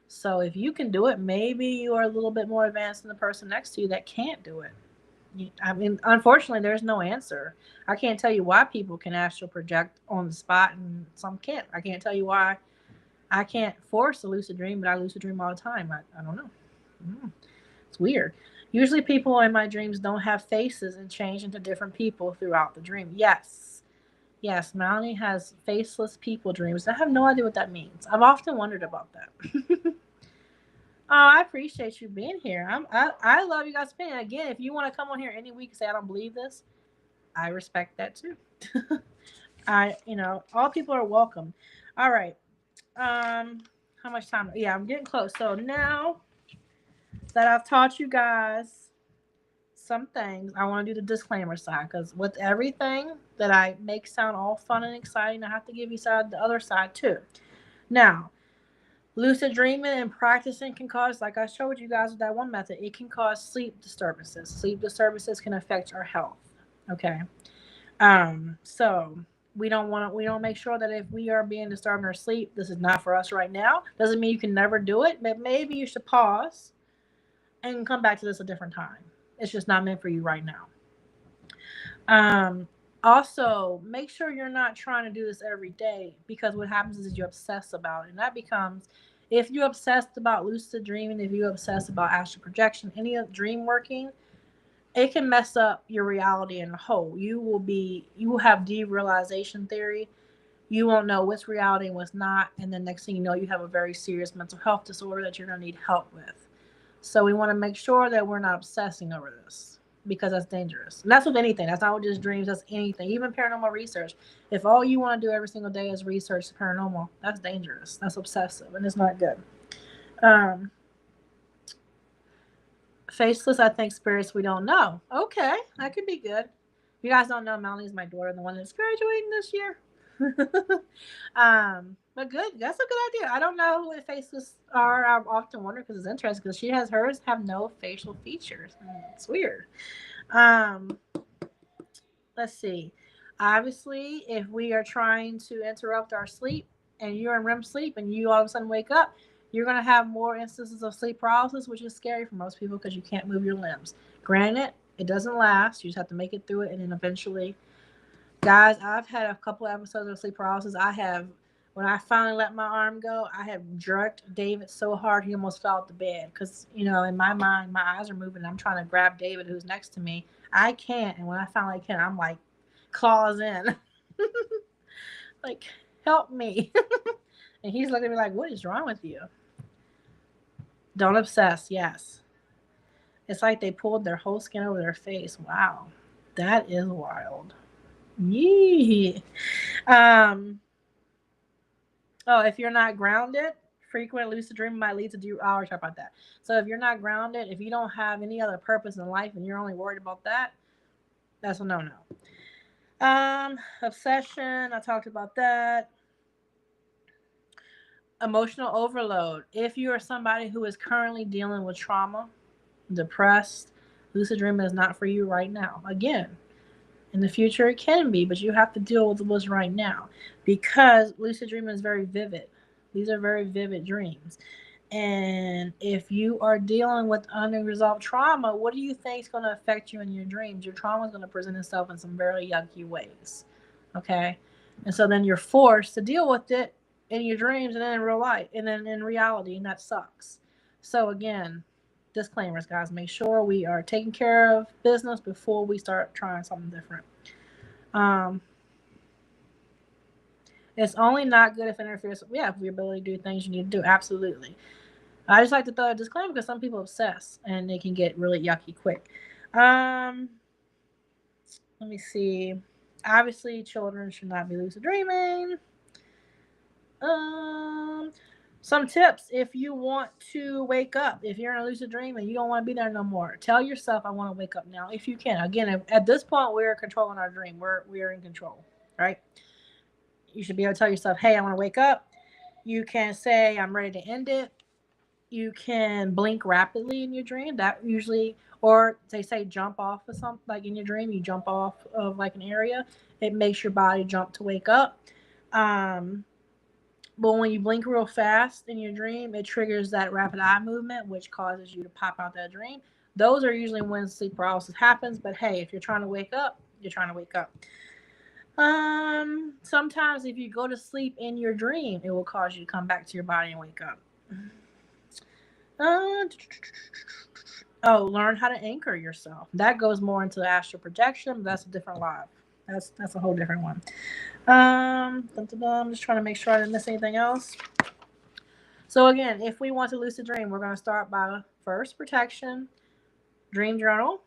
So if you can do it, maybe you are a little bit more advanced than the person next to you that can't do it. I mean, unfortunately, there's no answer. I can't tell you why people can astral project on the spot and some can't. I can't tell you why I can't force a lucid dream, but I lucid dream all the time. I don't know. It's weird. Usually, people in my dreams don't have faces and change into different people throughout the dream. Yes. Yes, Melanie has faceless people dreams. I have no idea what that means. I've often wondered about that. Oh, I appreciate you being here. I love you guys being. Again, if you want to come on here any week and say I don't believe this, I respect that too. All people are welcome. All right. How much time? Yeah, I'm getting close. So now that I've taught you guys some things, I want to do the disclaimer side because with everything that I make sound all fun and exciting, I have to give you the other side too. Now, lucid dreaming and practicing can cause, like I showed you guys with that one method, it can cause sleep disturbances. Sleep disturbances can affect our health. Okay. So we don't make sure that if we are being disturbed in our sleep, this is not for us right now. Doesn't mean you can never do it, but maybe you should pause and come back to this a different time. It's just not meant for you right now. Also, make sure you're not trying to do this every day because what happens is you obsess about it. And that becomes, if you're obsessed about lucid dreaming, if you're obsessed about astral projection, any of dream working, it can mess up your reality in a whole. You will have derealization theory. You won't know what's reality and what's not. And then next thing you know, you have a very serious mental health disorder that you're going to need help with. So we want to make sure that we're not obsessing over this because that's dangerous. And that's with anything. That's not with just dreams. That's anything. Even paranormal research. If all you want to do every single day is research the paranormal, that's dangerous. That's obsessive, and it's not good. Um, Faceless, I think spirits we don't know. Okay, that could be good. You guys don't know, Melanie's my daughter, the one that's graduating this year. But good. That's a good idea. I don't know what faceless are. I've often wondered because it's interesting because she has hers have no facial features. It's weird. Um, let's see. Obviously, if we are trying to interrupt our sleep and you're in REM sleep and you all of a sudden wake up, you're going to have more instances of sleep paralysis, which is scary for most people because you can't move your limbs. Granted, it doesn't last. You just have to make it through it and then eventually. Guys, I've had a couple episodes of sleep paralysis. When I finally let my arm go, I have jerked David so hard he almost fell out the bed. Because, in my mind, my eyes are moving and I'm trying to grab David who's next to me. I can't. And when I finally can, I'm like, claws in. Like, Help me. And he's looking at me like, what is wrong with you? Don't obsess. Yes. It's like they pulled their whole skin over their face. Wow. That is wild. Yee. Oh, if you're not grounded, frequent lucid dreaming might lead to I already talked about that. So if you're not grounded, if you don't have any other purpose in life and you're only worried about that, that's a no-no. Obsession, I talked about that. Emotional overload. If you are somebody who is currently dealing with trauma, depressed, lucid dreaming is not for you right now. Again, in the future it can be, but you have to deal with what's right now, because lucid dreaming is very vivid. These are very vivid dreams. And if you are dealing with unresolved trauma, what do you think is going to affect you in your dreams? Your trauma is going to present itself in some very yucky ways. Okay? And so then you're forced to deal with it in your dreams and then in real life and then in reality, and that sucks. So again, disclaimers, guys. Make sure we are taking care of business before we start trying something different. It's only not good if it interferes with your ability to do things you need to do. Absolutely. I just like to throw a disclaimer because some people obsess and they can get really yucky quick. Let me see. Obviously, children should not be lucid dreaming. Some tips if you want to wake up. If you're in a lucid dream and you don't want to be there no more, tell yourself, I want to wake up now if you can. Again, at this point, we're controlling our dream. We're in control, right? You should be able to tell yourself, hey, I want to wake up. You can say, I'm ready to end it. You can blink rapidly in your dream. That usually, or they say jump off of something, like in your dream, you jump off of like an area. It makes your body jump to wake up. But when you blink real fast in your dream, it triggers that rapid eye movement, which causes you to pop out that dream. Those are usually when sleep paralysis happens. But hey, if you're trying to wake up, you're trying to wake up. Sometimes if you go to sleep in your dream, it will cause you to come back to your body and wake up. Learn how to anchor yourself. That goes more into the astral projection, but that's a different live. That's a whole different one. I'm just trying to make sure I didn't miss anything else. So again, if we want to lucid dream, we're going to start by first protection, dream journal.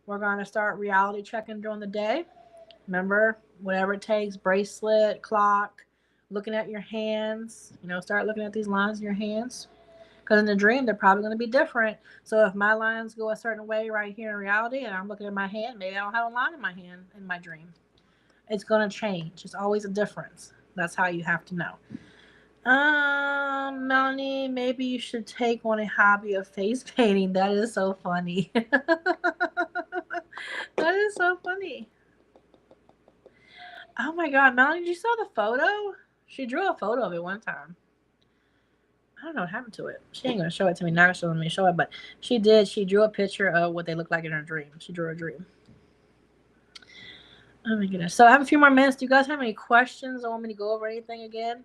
We're going to start reality checking during the day. Remember, whatever it takes, bracelet, clock, looking at your hands. Start looking at these lines in your hands. Because in the dream, they're probably going to be different. So if my lines go a certain way right here in reality and I'm looking at my hand, maybe I don't have a line in my hand in my dream. It's going to change. It's always a difference. That's how you have to know. Melanie, maybe you should take on a hobby of face painting. That is so funny. That is so funny. Oh my God, Melanie, did you saw the photo? She drew a photo of it one time. I don't know what happened to it. She ain't gonna show it to me now. She'll let me show it, but she did. She drew a picture of what they look like in her dream. She drew a dream. Oh my goodness. So I have a few more minutes. Do you guys have any questions or want me to go over anything again?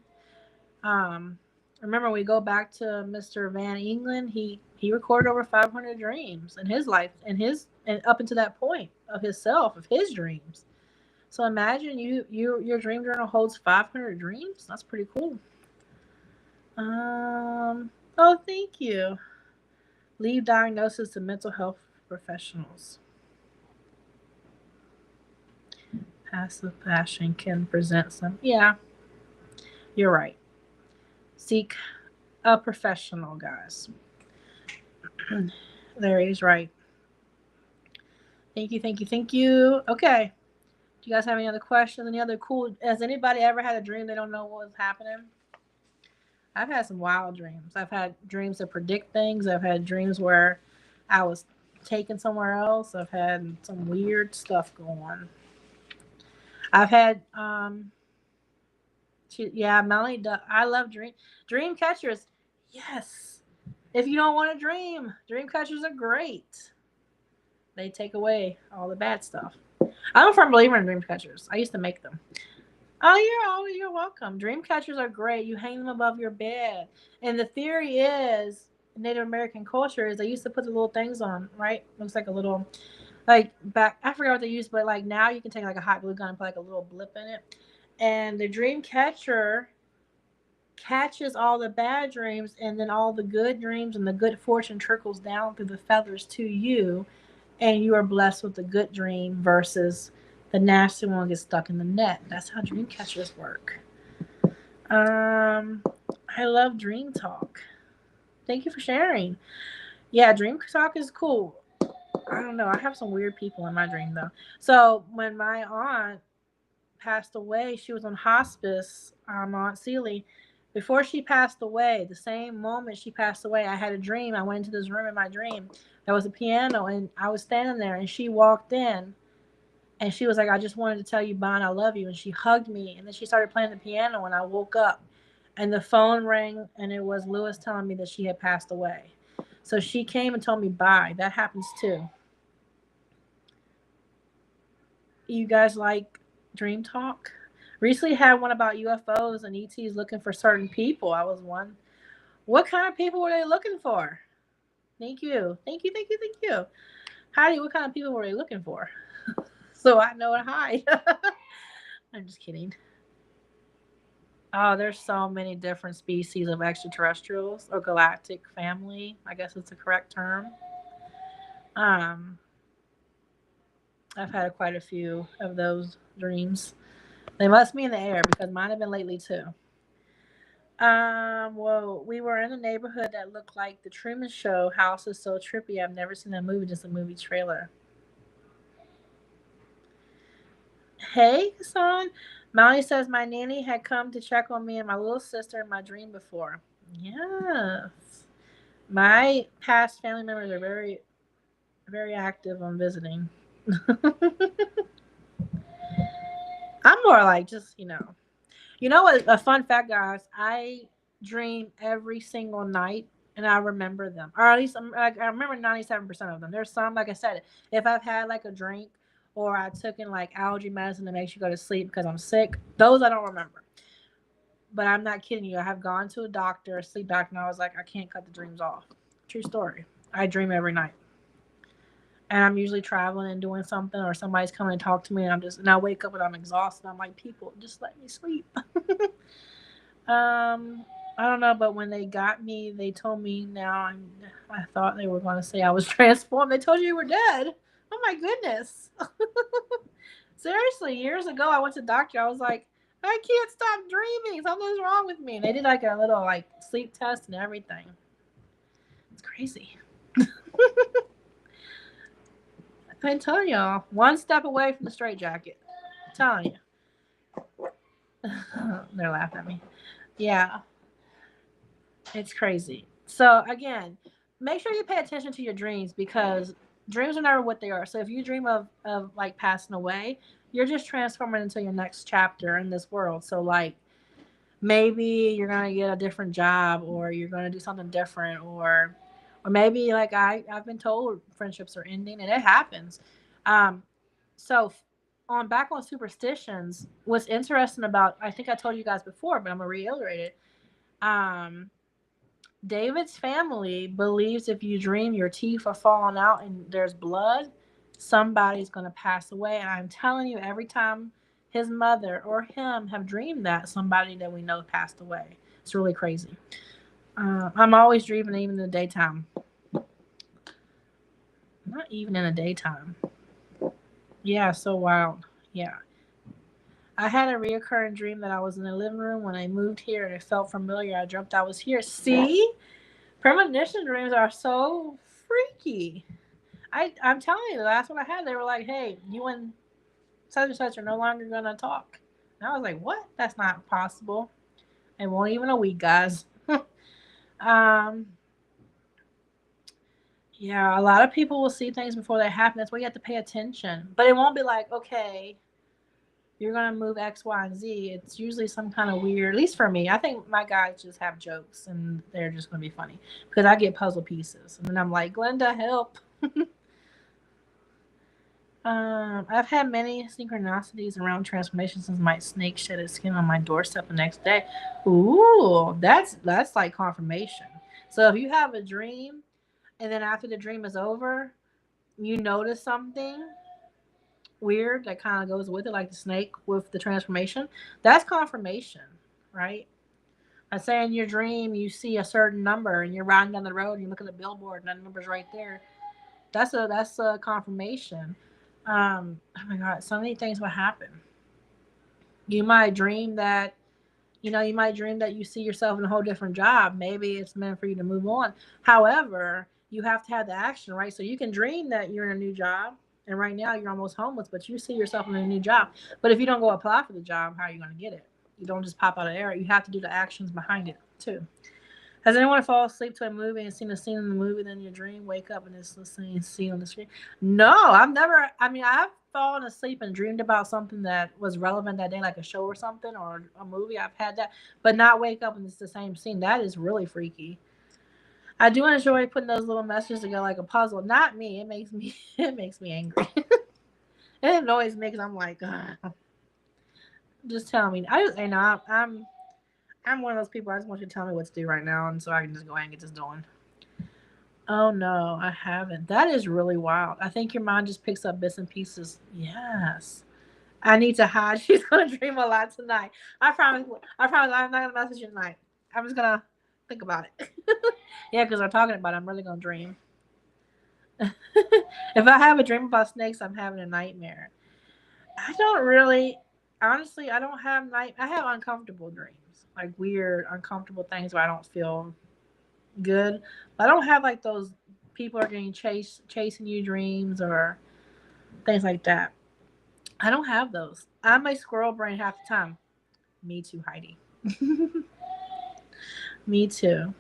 Remember, we go back to Mr. Van England. He recorded over 500 dreams in his life, and up until that point of his dreams. So imagine your dream journal holds 500 dreams. That's pretty cool. Oh, thank you. Leave diagnosis to mental health professionals. Passive passion can present some. Yeah, you're right. Seek a professional, guys. Larry's right. Thank you. Okay. Do you guys have any other questions? Any other cool? Has anybody ever had a dream they don't know what was happening? I've had some wild dreams. I've had dreams that predict things. I've had dreams where I was taken somewhere else. I've had some weird stuff go on. I've had Melanie. I love dream catchers. Yes. If you don't want to dream catchers are great. They take away all the bad stuff. I'm a firm believer in dream catchers. I used to make them. Oh, you're welcome. Dream catchers are great. You hang them above your bed. And the theory is, Native American culture is they used to put the little things on, right? Looks like a little, like back, I forgot what they used, but like now you can take like a hot glue gun and put like a little blip in it. And the dream catcher catches all the bad dreams, and then all the good dreams and the good fortune trickles down through the feathers to you, and you are blessed with the good dream versus the nasty one gets stuck in the net. That's how dream catchers work. I love dream talk. Thank you for sharing. Yeah, dream talk is cool. I don't know. I have some weird people in my dream though. So when my aunt passed away, she was on hospice, Aunt Celie. Before she passed away, the same moment she passed away, I had a dream. I went into this room in my dream. There was a piano, and I was standing there, and she walked in, and she was like, I just wanted to tell you, Bon, I love you. And she hugged me, and then she started playing the piano, and I woke up, and the phone rang, and it was Lewis telling me that she had passed away. So she came and told me bye. That happens too. You guys like dream talk? Recently had one about UFOs and ETs looking for certain people. I was one. What kind of people were they looking for? Thank you. Thank you, thank you, thank you. Heidi, what kind of people were they looking for? So I know to hide. I'm just kidding. Oh, there's so many different species of extraterrestrials or galactic family. I guess it's the correct term. Um, I've had quite a few of those dreams. They must be in the air because mine have been lately too. Well, we were in a neighborhood that looked like the Truman Show. House is so trippy. I've never seen a movie, just a movie trailer. Hey, son. Molly says my nanny had come to check on me and my little sister in my dream before. Yes. My past family members are very, very active on visiting. I'm more like just, You know what? A fun fact, guys. I dream every single night, and I remember them, or at least I remember 97% of them. There's some, like I said, if I've had like a drink, or I took in like allergy medicine that makes you go to sleep because I'm sick. Those I don't remember. But I'm not kidding you. I have gone to a doctor, a sleep doctor, and I was like, I can't cut the dreams off. True story. I dream every night. And I'm usually traveling and doing something, or somebody's coming to talk to me, and I wake up and I'm exhausted. I'm like, people, just let me sleep. I don't know, but when they got me, they told me I thought they were going to say I was transformed. They told you were dead. Oh my goodness. Seriously, years ago, I went to the doctor. I was like, I can't stop dreaming. Something's wrong with me. And they did like a little like sleep test and everything. It's crazy. I'm telling y'all, one step away from the straitjacket. I'm telling you. They're laughing at me. Yeah, it's crazy. So again, make sure you pay attention to your dreams because dreams are never what they are. So if you dream of like passing away, you're just transforming into your next chapter in this world. So like maybe you're gonna get a different job or you're gonna do something different or maybe like I've been told friendships are ending and it happens. So on back on superstitions, what's interesting about I think I told you guys before, but I'm gonna reiterate it. Um, David's family believes if you dream your teeth are falling out and there's blood, somebody's gonna pass away. And I'm telling you, every time his mother or him have dreamed that somebody that we know passed away. It's really crazy. I'm always dreaming even in the daytime. Not even in the daytime. Yeah, so wild. Yeah. I had a reoccurring dream that I was in the living room when I moved here and it felt familiar. I dreamt I was here. See? Premonition dreams are so freaky. I'm telling you, the last one I had, they were like, hey, you and such and such are no longer going to talk. And I was like, what? That's not possible. It won't even a week, guys. um, yeah, a lot of people will see things before they happen. That's why you have to pay attention. But it won't be like, okay, you're gonna move X, Y, and Z. It's usually some kind of weird. At least for me, I think my guys just have jokes and they're just gonna be funny because I get puzzle pieces and then I'm like, Glenda, help. I've had many synchronicities around transformation since my snake shed its skin on my doorstep the next day. Ooh, that's like confirmation. So if you have a dream and then after the dream is over, you notice something, weird that kind of goes with it, like the snake with the transformation. That's confirmation, right? I say in your dream you see a certain number and you're riding down the road and you look at the billboard and that number's right there. That's a confirmation. Oh my God, so many things will happen. You might dream that you might dream that you see yourself in a whole different job. Maybe it's meant for you to move on. However, you have to have the action, right? So you can dream that you're in a new job, and right now you're almost homeless, but you see yourself in a new job. But if you don't go apply for the job, how are you going to get it? You don't just pop out of the air. You have to do the actions behind it too. Has anyone fallen asleep to a movie and seen a scene in the movie, then your dream, wake up and it's the same scene on the screen? No, I've never. I mean, I've fallen asleep and dreamed about something that was relevant that day, like a show or something or a movie. I've had that, but not wake up and it's the same scene. That is really freaky. I do enjoy putting those little messages together like a puzzle. Not me. It makes me. It makes me angry. It annoys me because I'm like, "Ugh, just tell me. I just, I'm one of those people. I just want you to tell me what to do right now, and so I can just go ahead and get this done. Oh no, I haven't. That is really wild. I think your mind just picks up bits and pieces. Yes. I need to hide. She's gonna dream a lot tonight. I promise. I promise. I'm not gonna message you tonight. I'm just gonna think about it. Yeah, because we're talking about it. I'm really gonna dream. If I have a dream about snakes, I'm having a nightmare. I don't really, honestly, I don't have night. I have uncomfortable dreams, like weird, uncomfortable things where I don't feel good. But I don't have like those people are getting chasing you dreams or things like that. I don't have those. I'm a squirrel brain half the time. Me too, Heidi. Me too.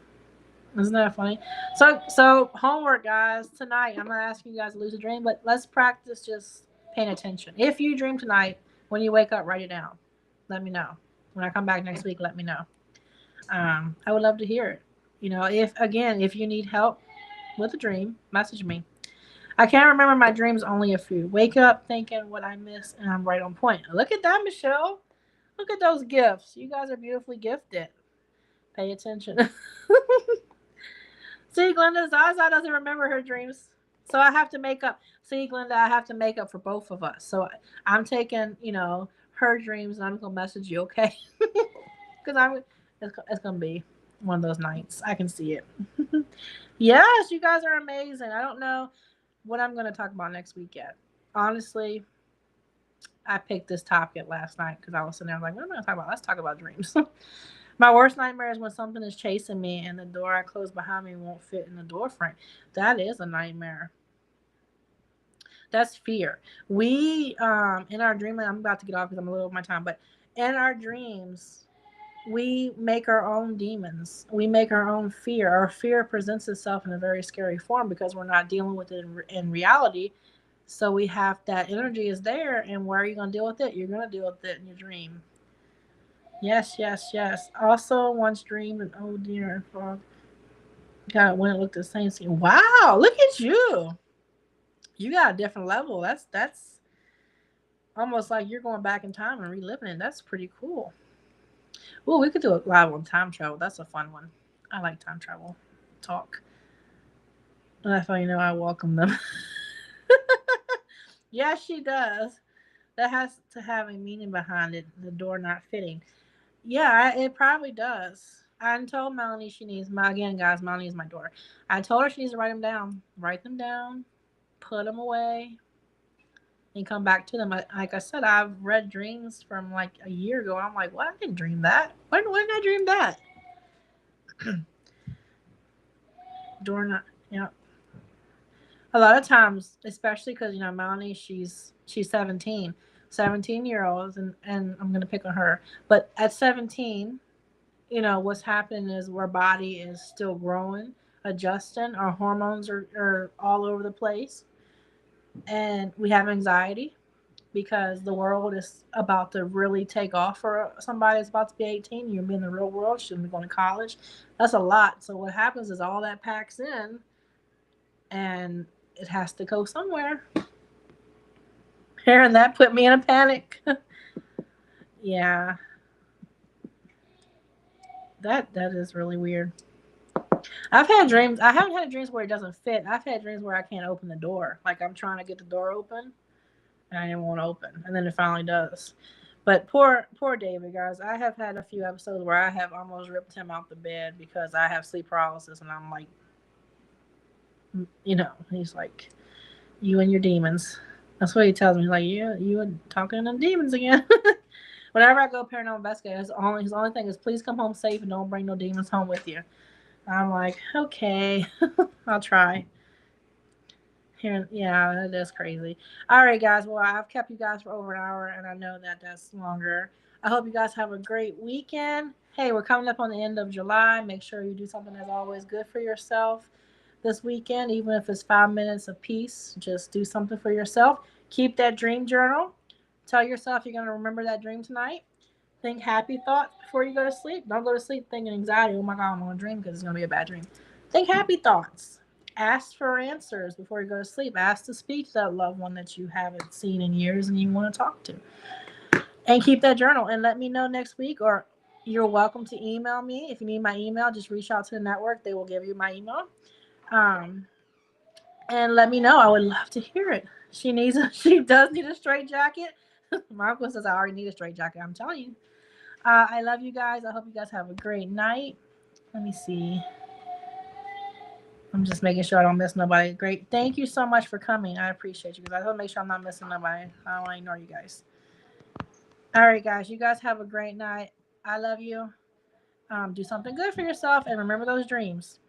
Isn't that funny? So homework, guys. Tonight, I'm not asking you guys to lose a dream, but let's practice just paying attention. If you dream tonight, when you wake up, write it down. Let me know. When I come back next week, let me know. I would love to hear it. If you need help with a dream, message me. I can't remember my dreams, only a few. Wake up thinking what I missed, and I'm right on point. Look at that, Michelle. Look at those gifts. You guys are beautifully gifted. Pay attention. See, Glenda Zaza doesn't remember her dreams. So I have to make up. See, Glenda, I have to make up for both of us. So I'm taking, her dreams and I'm going to message you, okay? Because it's going to be one of those nights. I can see it. Yes, you guys are amazing. I don't know what I'm going to talk about next week yet. Honestly, I picked this topic last night because I was sitting there like, what am I going to talk about? Let's talk about dreams. My worst nightmare is when something is chasing me and the door I close behind me won't fit in the door frame. That is a nightmare. That's fear. We in our dreamland, I'm about to get off because I'm a little over my time, but in our dreams, we make our own demons. We make our own fear. Our fear presents itself in a very scary form because we're not dealing with it in reality. So we have that energy is there, and where are you going to deal with it? You're going to deal with it in your dream. Yes, yes, yes. Also, once dreamed an old deer and frog. God, when it looked the same scene. Wow, look at you. You got a different level. That's almost like you're going back in time and reliving it. That's pretty cool. Well, we could do a live on time travel. That's a fun one. I like time travel talk. And that's how you know I welcome them. Yes, she does. That has to have a meaning behind it. The door not fitting. Yeah, it probably does. I told Melanie she needs again, guys. Melanie is my daughter. I told her she needs to write them down. Write them down. Put them away. And come back to them. Like I said, I've read dreams from like a year ago. I'm like, what? I didn't dream that. When did I dream that? Door not. Yeah. A lot of times, especially because Melanie, she's 17, 17-year-olds, and I'm gonna pick on her. But at 17, what's happening is our body is still growing, adjusting. Our hormones are all over the place, and we have anxiety because the world is about to really take off for somebody that's about to be 18. You're in the real world. Shouldn't be going to college. That's a lot. So what happens is all that packs in, and it has to go somewhere. Hearing that put me in a panic. Yeah. That is really weird. I've had dreams. I haven't had dreams where it doesn't fit. I've had dreams where I can't open the door. Like I'm trying to get the door open and I didn't want to open, and then it finally does. But poor David, guys. I have had a few episodes where I have almost ripped him out the bed because I have sleep paralysis, and I'm like, he's like, you and your demons. That's what he tells me. He's like, you and talking to demons again. Whenever I go paranormal investigator, his only thing is please come home safe and don't bring no demons home with you. I'm like, okay, I'll try. Here, yeah, that is crazy. All right, guys. Well, I've kept you guys for over an hour, and I know that that's longer. I hope you guys have a great weekend. Hey, we're coming up on the end of July. Make sure you do something that's always good for yourself this weekend, even if it's 5 minutes of peace. Just do something for yourself. Keep that dream journal. Tell yourself you're going to remember that dream tonight. Think happy thoughts before you go to sleep. Don't go to sleep thinking anxiety. Oh my God, I'm going to dream because it's going to be a bad dream. Think happy thoughts. Ask for answers before you go to sleep. Ask to speak to that loved one that you haven't seen in years and you want to talk to. And keep that journal and let me know next week, or you're welcome to email me. If you need my email, just reach out to the network. They will give you my email. And let me know. I would love to hear it. She does need a straight jacket. My uncle says I already need a straight jacket. I'm telling you. I love you guys. I hope you guys have a great night. Let me see. I'm just making sure I don't miss nobody. Great. Thank you so much for coming. I appreciate you guys. I want to make sure I'm not missing nobody. I don't want to ignore you guys. All right, guys. You guys have a great night. I love you. Do something good for yourself and remember those dreams.